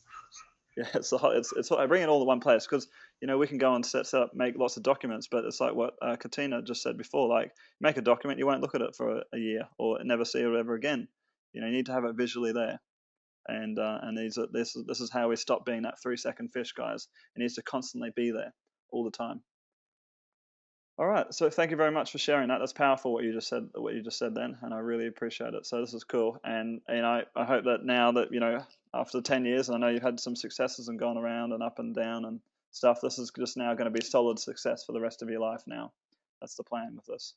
bring it all to one place because we can go and set up, make lots of documents, but it's like what Katina just said before. Like, make a document, you won't look at it for a year or never see it ever again. You need to have it visually there. And this is how we stop being that 3 second fish, guys. It needs to constantly be there all the time. All right. So thank you very much for sharing that. That's powerful what you just said. What you just said then, and I really appreciate it. So this is cool, and I hope that now that after 10 years, and I know you've had some successes and gone around and up and down and stuff. This is just now going to be solid success for the rest of your life. Now, that's the plan with this.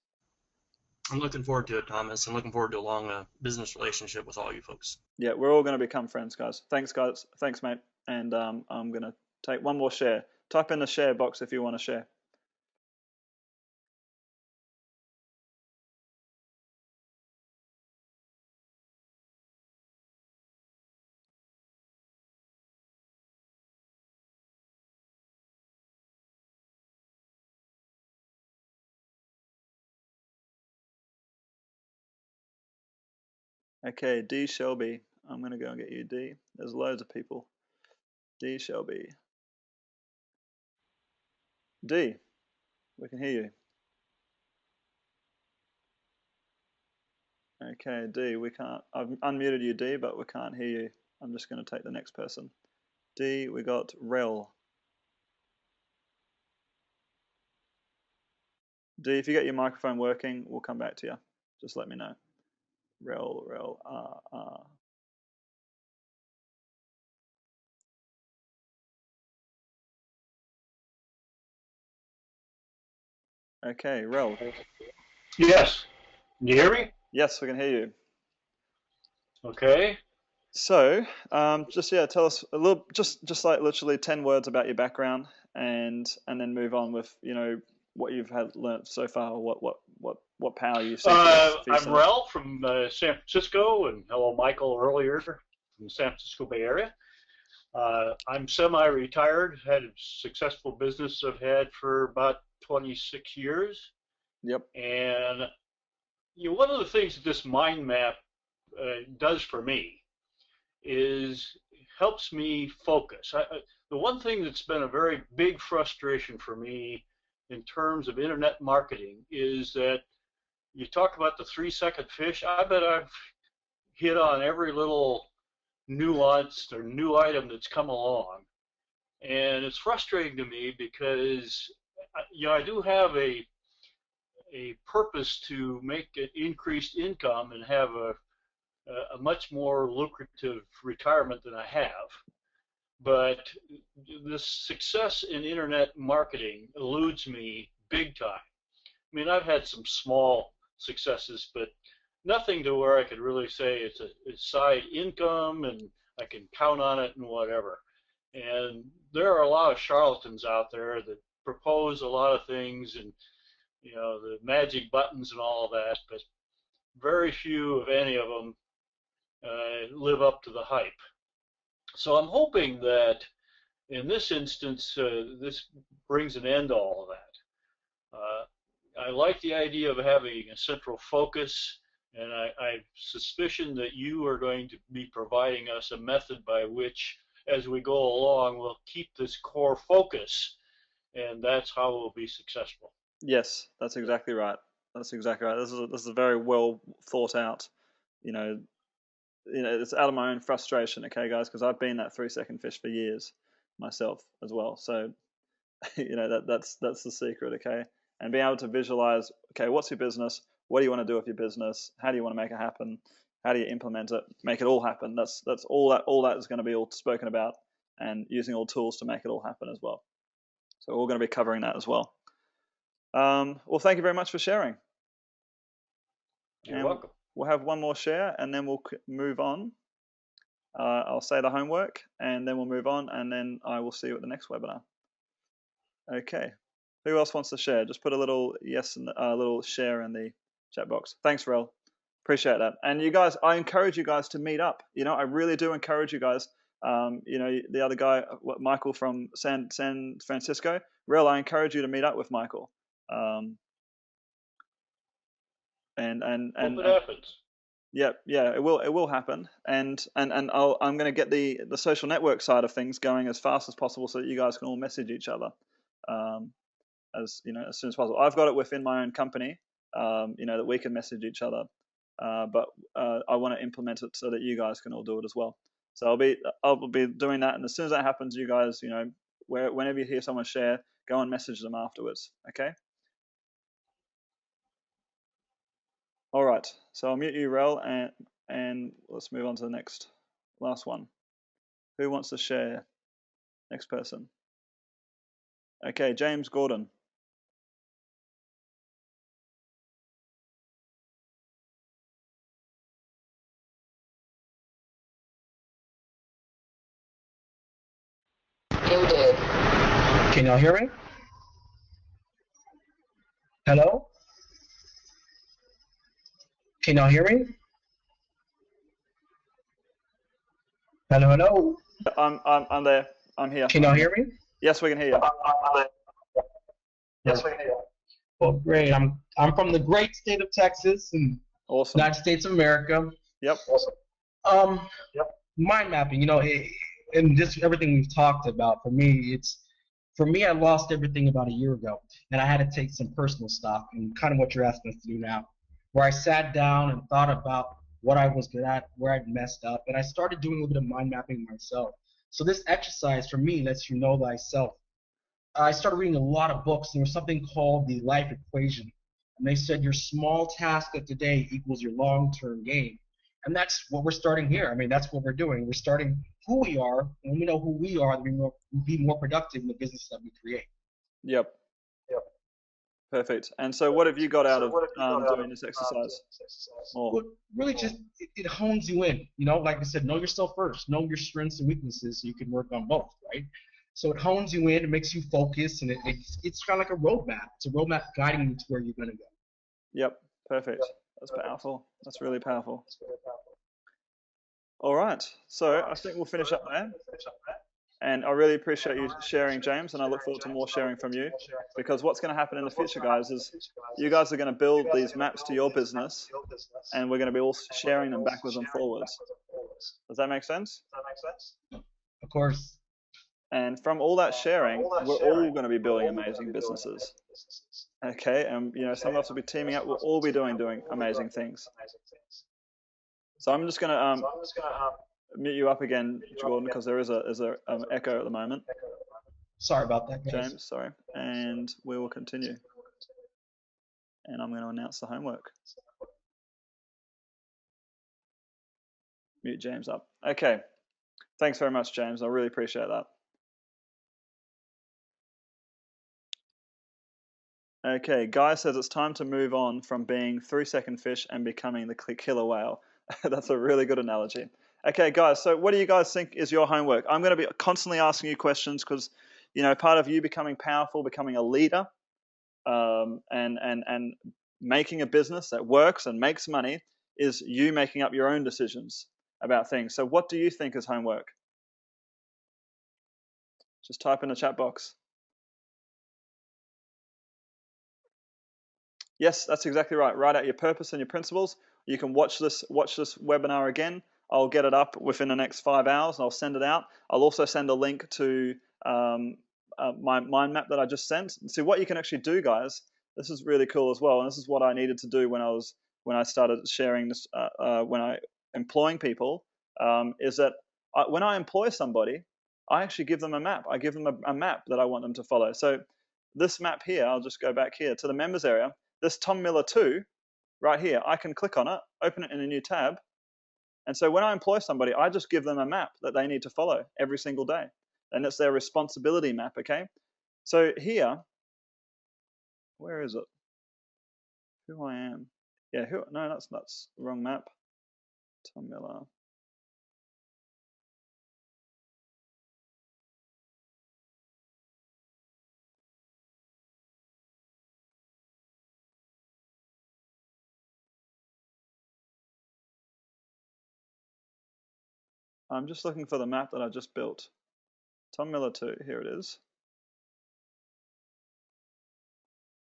I'm looking forward to it, Thomas. I'm looking forward to a long business relationship with all you folks. Yeah, we're all going to become friends, guys. Thanks, guys. Thanks, mate. And I'm going to take one more share. Type in the share box if you want to share. Okay, D Shelby. I'm going to go and get you, D. There's loads of people. D Shelby. D, we can hear you. Okay, D, we can't. I've unmuted you, D, but we can't hear you. I'm just going to take the next person. D, we got Rel. D, if you get your microphone working, we'll come back to you. Just let me know. Rel, Okay, Rel. Yes. Can you hear me? Yes, we can hear you. Okay. So, tell us a little, just like literally 10 words about your background, and then move on with what you've learned so far, what power you see for I'm yourself. Rel from San Francisco, and hello, Michael, earlier from the San Francisco Bay Area. I'm semi-retired, had a successful business I've had for about 26 years. Yep. And one of the things that this mind map does for me is helps me focus. The one thing that's been a very big frustration for me in terms of internet marketing is that you talk about the 3-second fish. I bet I've hit on every little nuance or new item that's come along. And it's frustrating to me because I do have a purpose to make an increased income and have a much more lucrative retirement than I have. But the success in internet marketing eludes me big time. I mean, I've had some small successes, but nothing to where I could really say it's a side income and I can count on it and whatever. And there are a lot of charlatans out there that propose a lot of things and the magic buttons and all of that, but very few, if any of them, live up to the hype. So I'm hoping that in this instance, this brings an end to all of that. I like the idea of having a central focus, and I suspicion that you are going to be providing us a method by which, as we go along, we'll keep this core focus, and that's how we'll be successful. Yes, that's exactly right. That's exactly right. This is a very well thought out. It's out of my own frustration, okay, guys, because I've been that 3-second fish for years myself as well. So, that's the secret, okay. And being able to visualize, okay, what's your business? What do you want to do with your business? How do you want to make it happen? How do you implement it? Make it all happen. That's all that is going to be all spoken about, and using all tools to make it all happen as well. So we're going to be covering that as well. Well, thank you very much for sharing. You're welcome. We'll have one more share, and then we'll move on. I'll say the homework, and then we'll move on, and then I will see you at the next webinar. Okay. Who else wants to share? Just put a little yes and a little share in the chat box. Thanks, Rel. Appreciate that. And you guys, I encourage you guys to meet up. I really do encourage you guys. The other guy, Michael from San Francisco, Rel, I encourage you to meet up with Michael. And Hope it happens. Yeah, it will happen, and I'm going to get the social network side of things going as fast as possible so that you guys can all message each other, as soon as possible. I've got it within my own company, that we can message each other, but I want to implement it so that you guys can all do it as well. So I'll be doing that, and as soon as that happens, you guys, whenever you hear someone share, go and message them afterwards. Okay. All right, so I'll mute you, Rel, and let's move on to the last one. Who wants to share? Next person. Okay, James Gordon. Muted. Can y'all hear me? Hello? Can y'all hear me? Hello, hello. I'm there. I'm here. Can y'all hear me? Yes, we can hear you. Yes, we can hear you. Well, great. I'm from the great state of Texas and Awesome. United States of America. Yep. Awesome. Mind mapping, you know, and just everything we've talked about, for me, I lost everything about a year ago, and I had to take some personal stock, and kind of what you're asking us to do now, where I sat down and thought about what I was good at, where I'd messed up, and I started doing a little bit of mind mapping myself. So this exercise for me lets you know thyself. I started reading a lot of books. There was something called the life equation, and they said your small task of today equals your long-term gain. And that's what we're starting here. I mean, that's what we're doing. We're starting who we are, and when we know who we are, then we'll be more productive in the business that we create. Yep. Perfect. And so what have you got out of doing this exercise? Well, really just, it hones you in. You know, like I said, know yourself first. Know your strengths and weaknesses so you can work on both, right? So it hones you in, it makes you focus, and it's kind of like a roadmap. It's a roadmap guiding you to where you're going to go. Yep, perfect. That's powerful. That's really powerful. All right, so I think we'll finish up there. And I really appreciate you sharing, James, and I look forward to more sharing from you, because what's going to happen in the future, guys, is you guys are going to build these maps to your business, and we're going to be all sharing them backwards and forwards. Does that make sense? Of course. And from all that sharing, we're all going to be building amazing businesses. Okay, and you know, some of us will be teaming up. We'll all be doing amazing things. So I'm just going to mute you up again, Jordan, because there is a echo at the moment. Sorry about that, guys. James, sorry. And we will continue. And I'm going to announce the homework. Mute James up. Okay. Thanks very much, James. I really appreciate that. Okay, Guy says it's time to move on from being 3-second fish and becoming the killer whale. That's a really good analogy. Okay, guys, so what do you guys think is your homework? I'm going to be constantly asking you questions because, you know, part of you becoming powerful, becoming a leader, and making a business that works and makes money is you making up your own decisions about things. So what do you think is homework? Just type in the chat box. Yes, that's exactly right. Write out your purpose and your principles. You can watch this webinar again. I'll get it up within the next 5 hours and I'll send it out. I'll also send a link to my mind map that I just sent. And see what you can actually do, guys. This is really cool as well. And this is what I needed to do when I started sharing this, when I employing people, is that when I employ somebody, I actually give them a map. I give them a map that I want them to follow. So this map here, I'll just go back here to the members area. This Tom Miller 2 right here, I can click on it, open it in a new tab. And so when I employ somebody, I just give them a map that they need to follow every single day. And it's their responsibility map, okay? So here, where is it? Who I am. Yeah, no, that's the wrong map. Tom Miller. I'm just looking for the map that I just built. Tom Miller 2, here it is.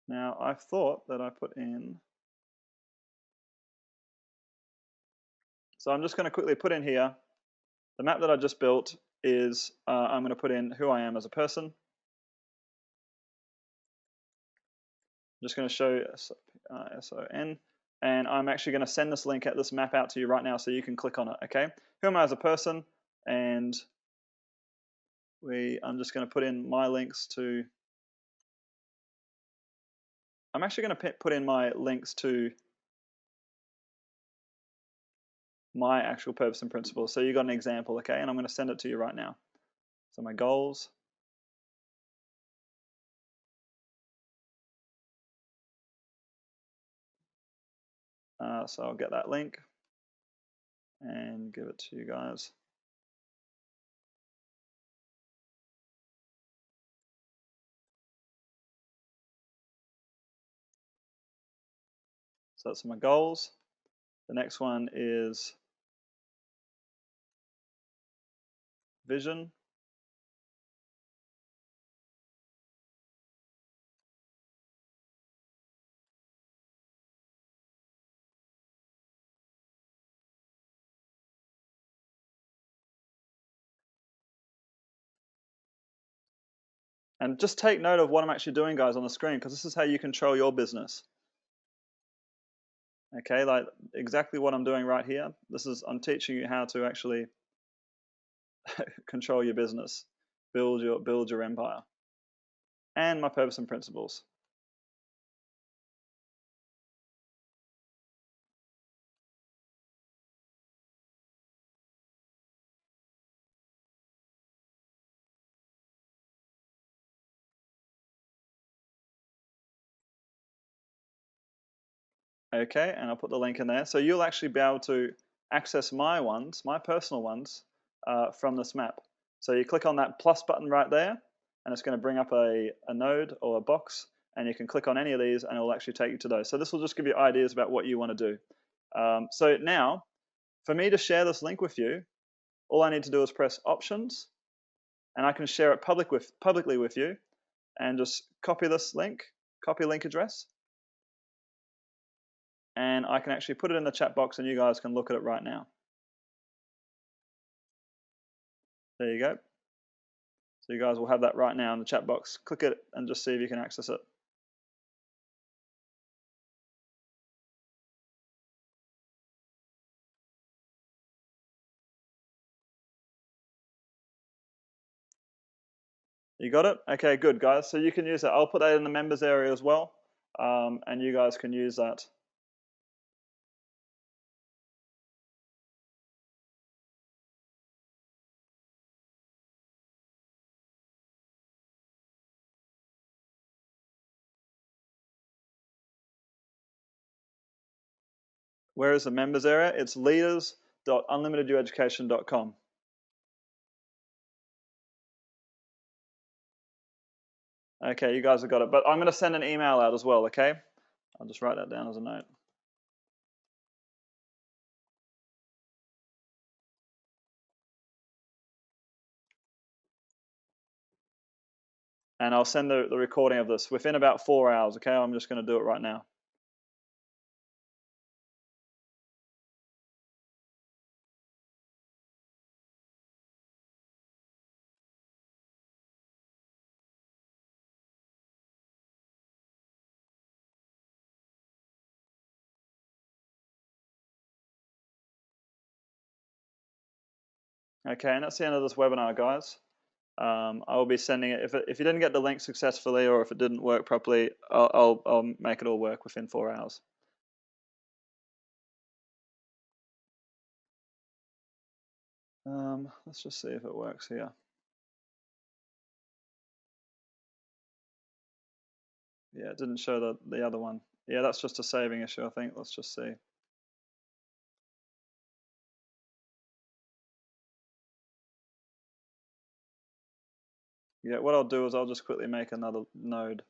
Now, I thought that I put in, so I'm just going to quickly put in here, the map that I just built is, I'm going to put in who I am as a person. I'm just going to show SON, and I'm actually going to send this link, this map out to you right now so you can click on it, okay? Who am I as a person? And I'm just going to put in my links to, I'm actually going to put in my links to my actual purpose and principles. So you got an example, okay? And I'm going to send it to you right now. So my goals. So I'll get that link and give it to you guys. So that's my goals. The next one is vision. And just take note of what I'm actually doing, guys, on the screen, because this is how you control your business. Okay, like exactly what I'm doing right here. I'm teaching you how to actually control your business, build your empire, and my purpose and principles. Okay, and I'll put the link in there. So you'll actually be able to access my ones, my personal ones, from this map. So you click on that plus button right there, and it's going to bring up a node or a box, and you can click on any of these, and it will actually take you to those. So this will just give you ideas about what you want to do. So now, for me to share this link with you, all I need to do is press Options, and I can share it publicly with you, and just copy this link, copy link address, and I can actually put it in the chat box and you guys can look at it right now. There you go. So you guys will have that right now in the chat box. Click it and just see if you can access it. You got it? Okay, good, guys. So you can use that. I'll put that in the members area as well, and you guys can use that. Where is the members area? It's leaders.unlimitedueducation.com. Okay, you guys have got it. But I'm going to send an email out as well, okay? I'll just write that down as a note. And I'll send the recording of this within about 4 hours, okay? I'm just going to do it right now. Okay, and that's the end of this webinar, guys. I will be sending it. If you didn't get the link successfully or if it didn't work properly, I'll make it all work within 4 hours. Let's just see if it works here. Yeah, it didn't show the other one. Yeah, that's just a saving issue, I think. Let's just see. Yeah, what I'll do is I'll just quickly make another node.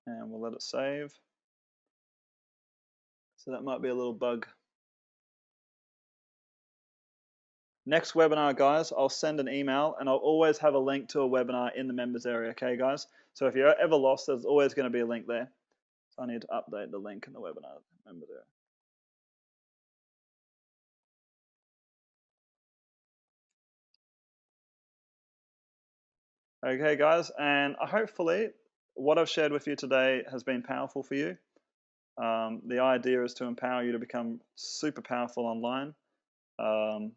And we'll let it save. So that might be a little bug. Next webinar, guys, I'll send an email and I'll always have a link to a webinar in the members area, okay, guys? So if you're ever lost, there's always going to be a link there. So I need to update the link in the webinar members area. Okay, guys, and hopefully what I've shared with you today has been powerful for you. The idea is to empower you to become super powerful online, and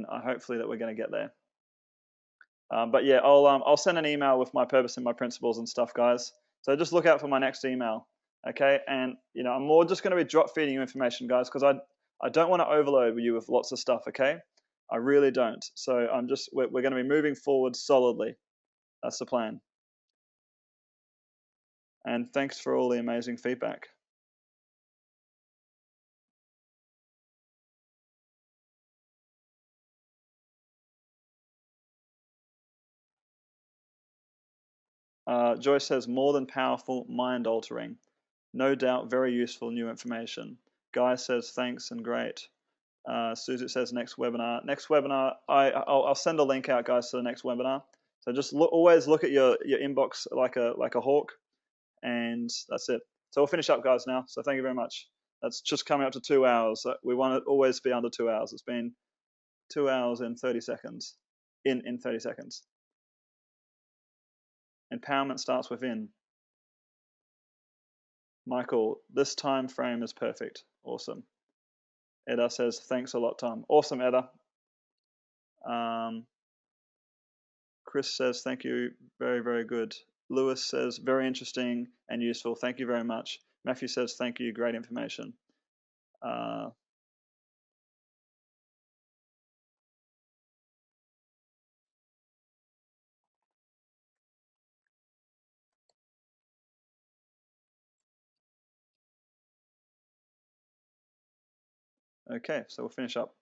hopefully that we're going to get there. But yeah, I'll send an email with my purpose and my principles and stuff, guys. So just look out for my next email, okay? And I'm more just going to be drop feeding you information, guys, because I don't want to overload you with lots of stuff, okay? I really don't. So we're going to be moving forward solidly. That's the plan. And thanks for all the amazing feedback. Joyce says, more than powerful, mind altering. No doubt, very useful new information. Guy says, thanks and great. Susie says, next webinar. Next webinar, I'll send a link out, guys, to the next webinar. So just always look at your inbox like a hawk, and that's it. So we'll finish up, guys, now. So thank you very much. That's just coming up to 2 hours. We want to always be under 2 hours. It's been 2 hours and 30 seconds. In 30 seconds. Empowerment starts within. Michael, this time frame is perfect. Awesome. Edda says, thanks a lot, Tom. Awesome, Edda. Chris says, thank you. Very, very good. Lewis says, very interesting and useful. Thank you very much. Matthew says, thank you. Great information. Okay, so we'll finish up.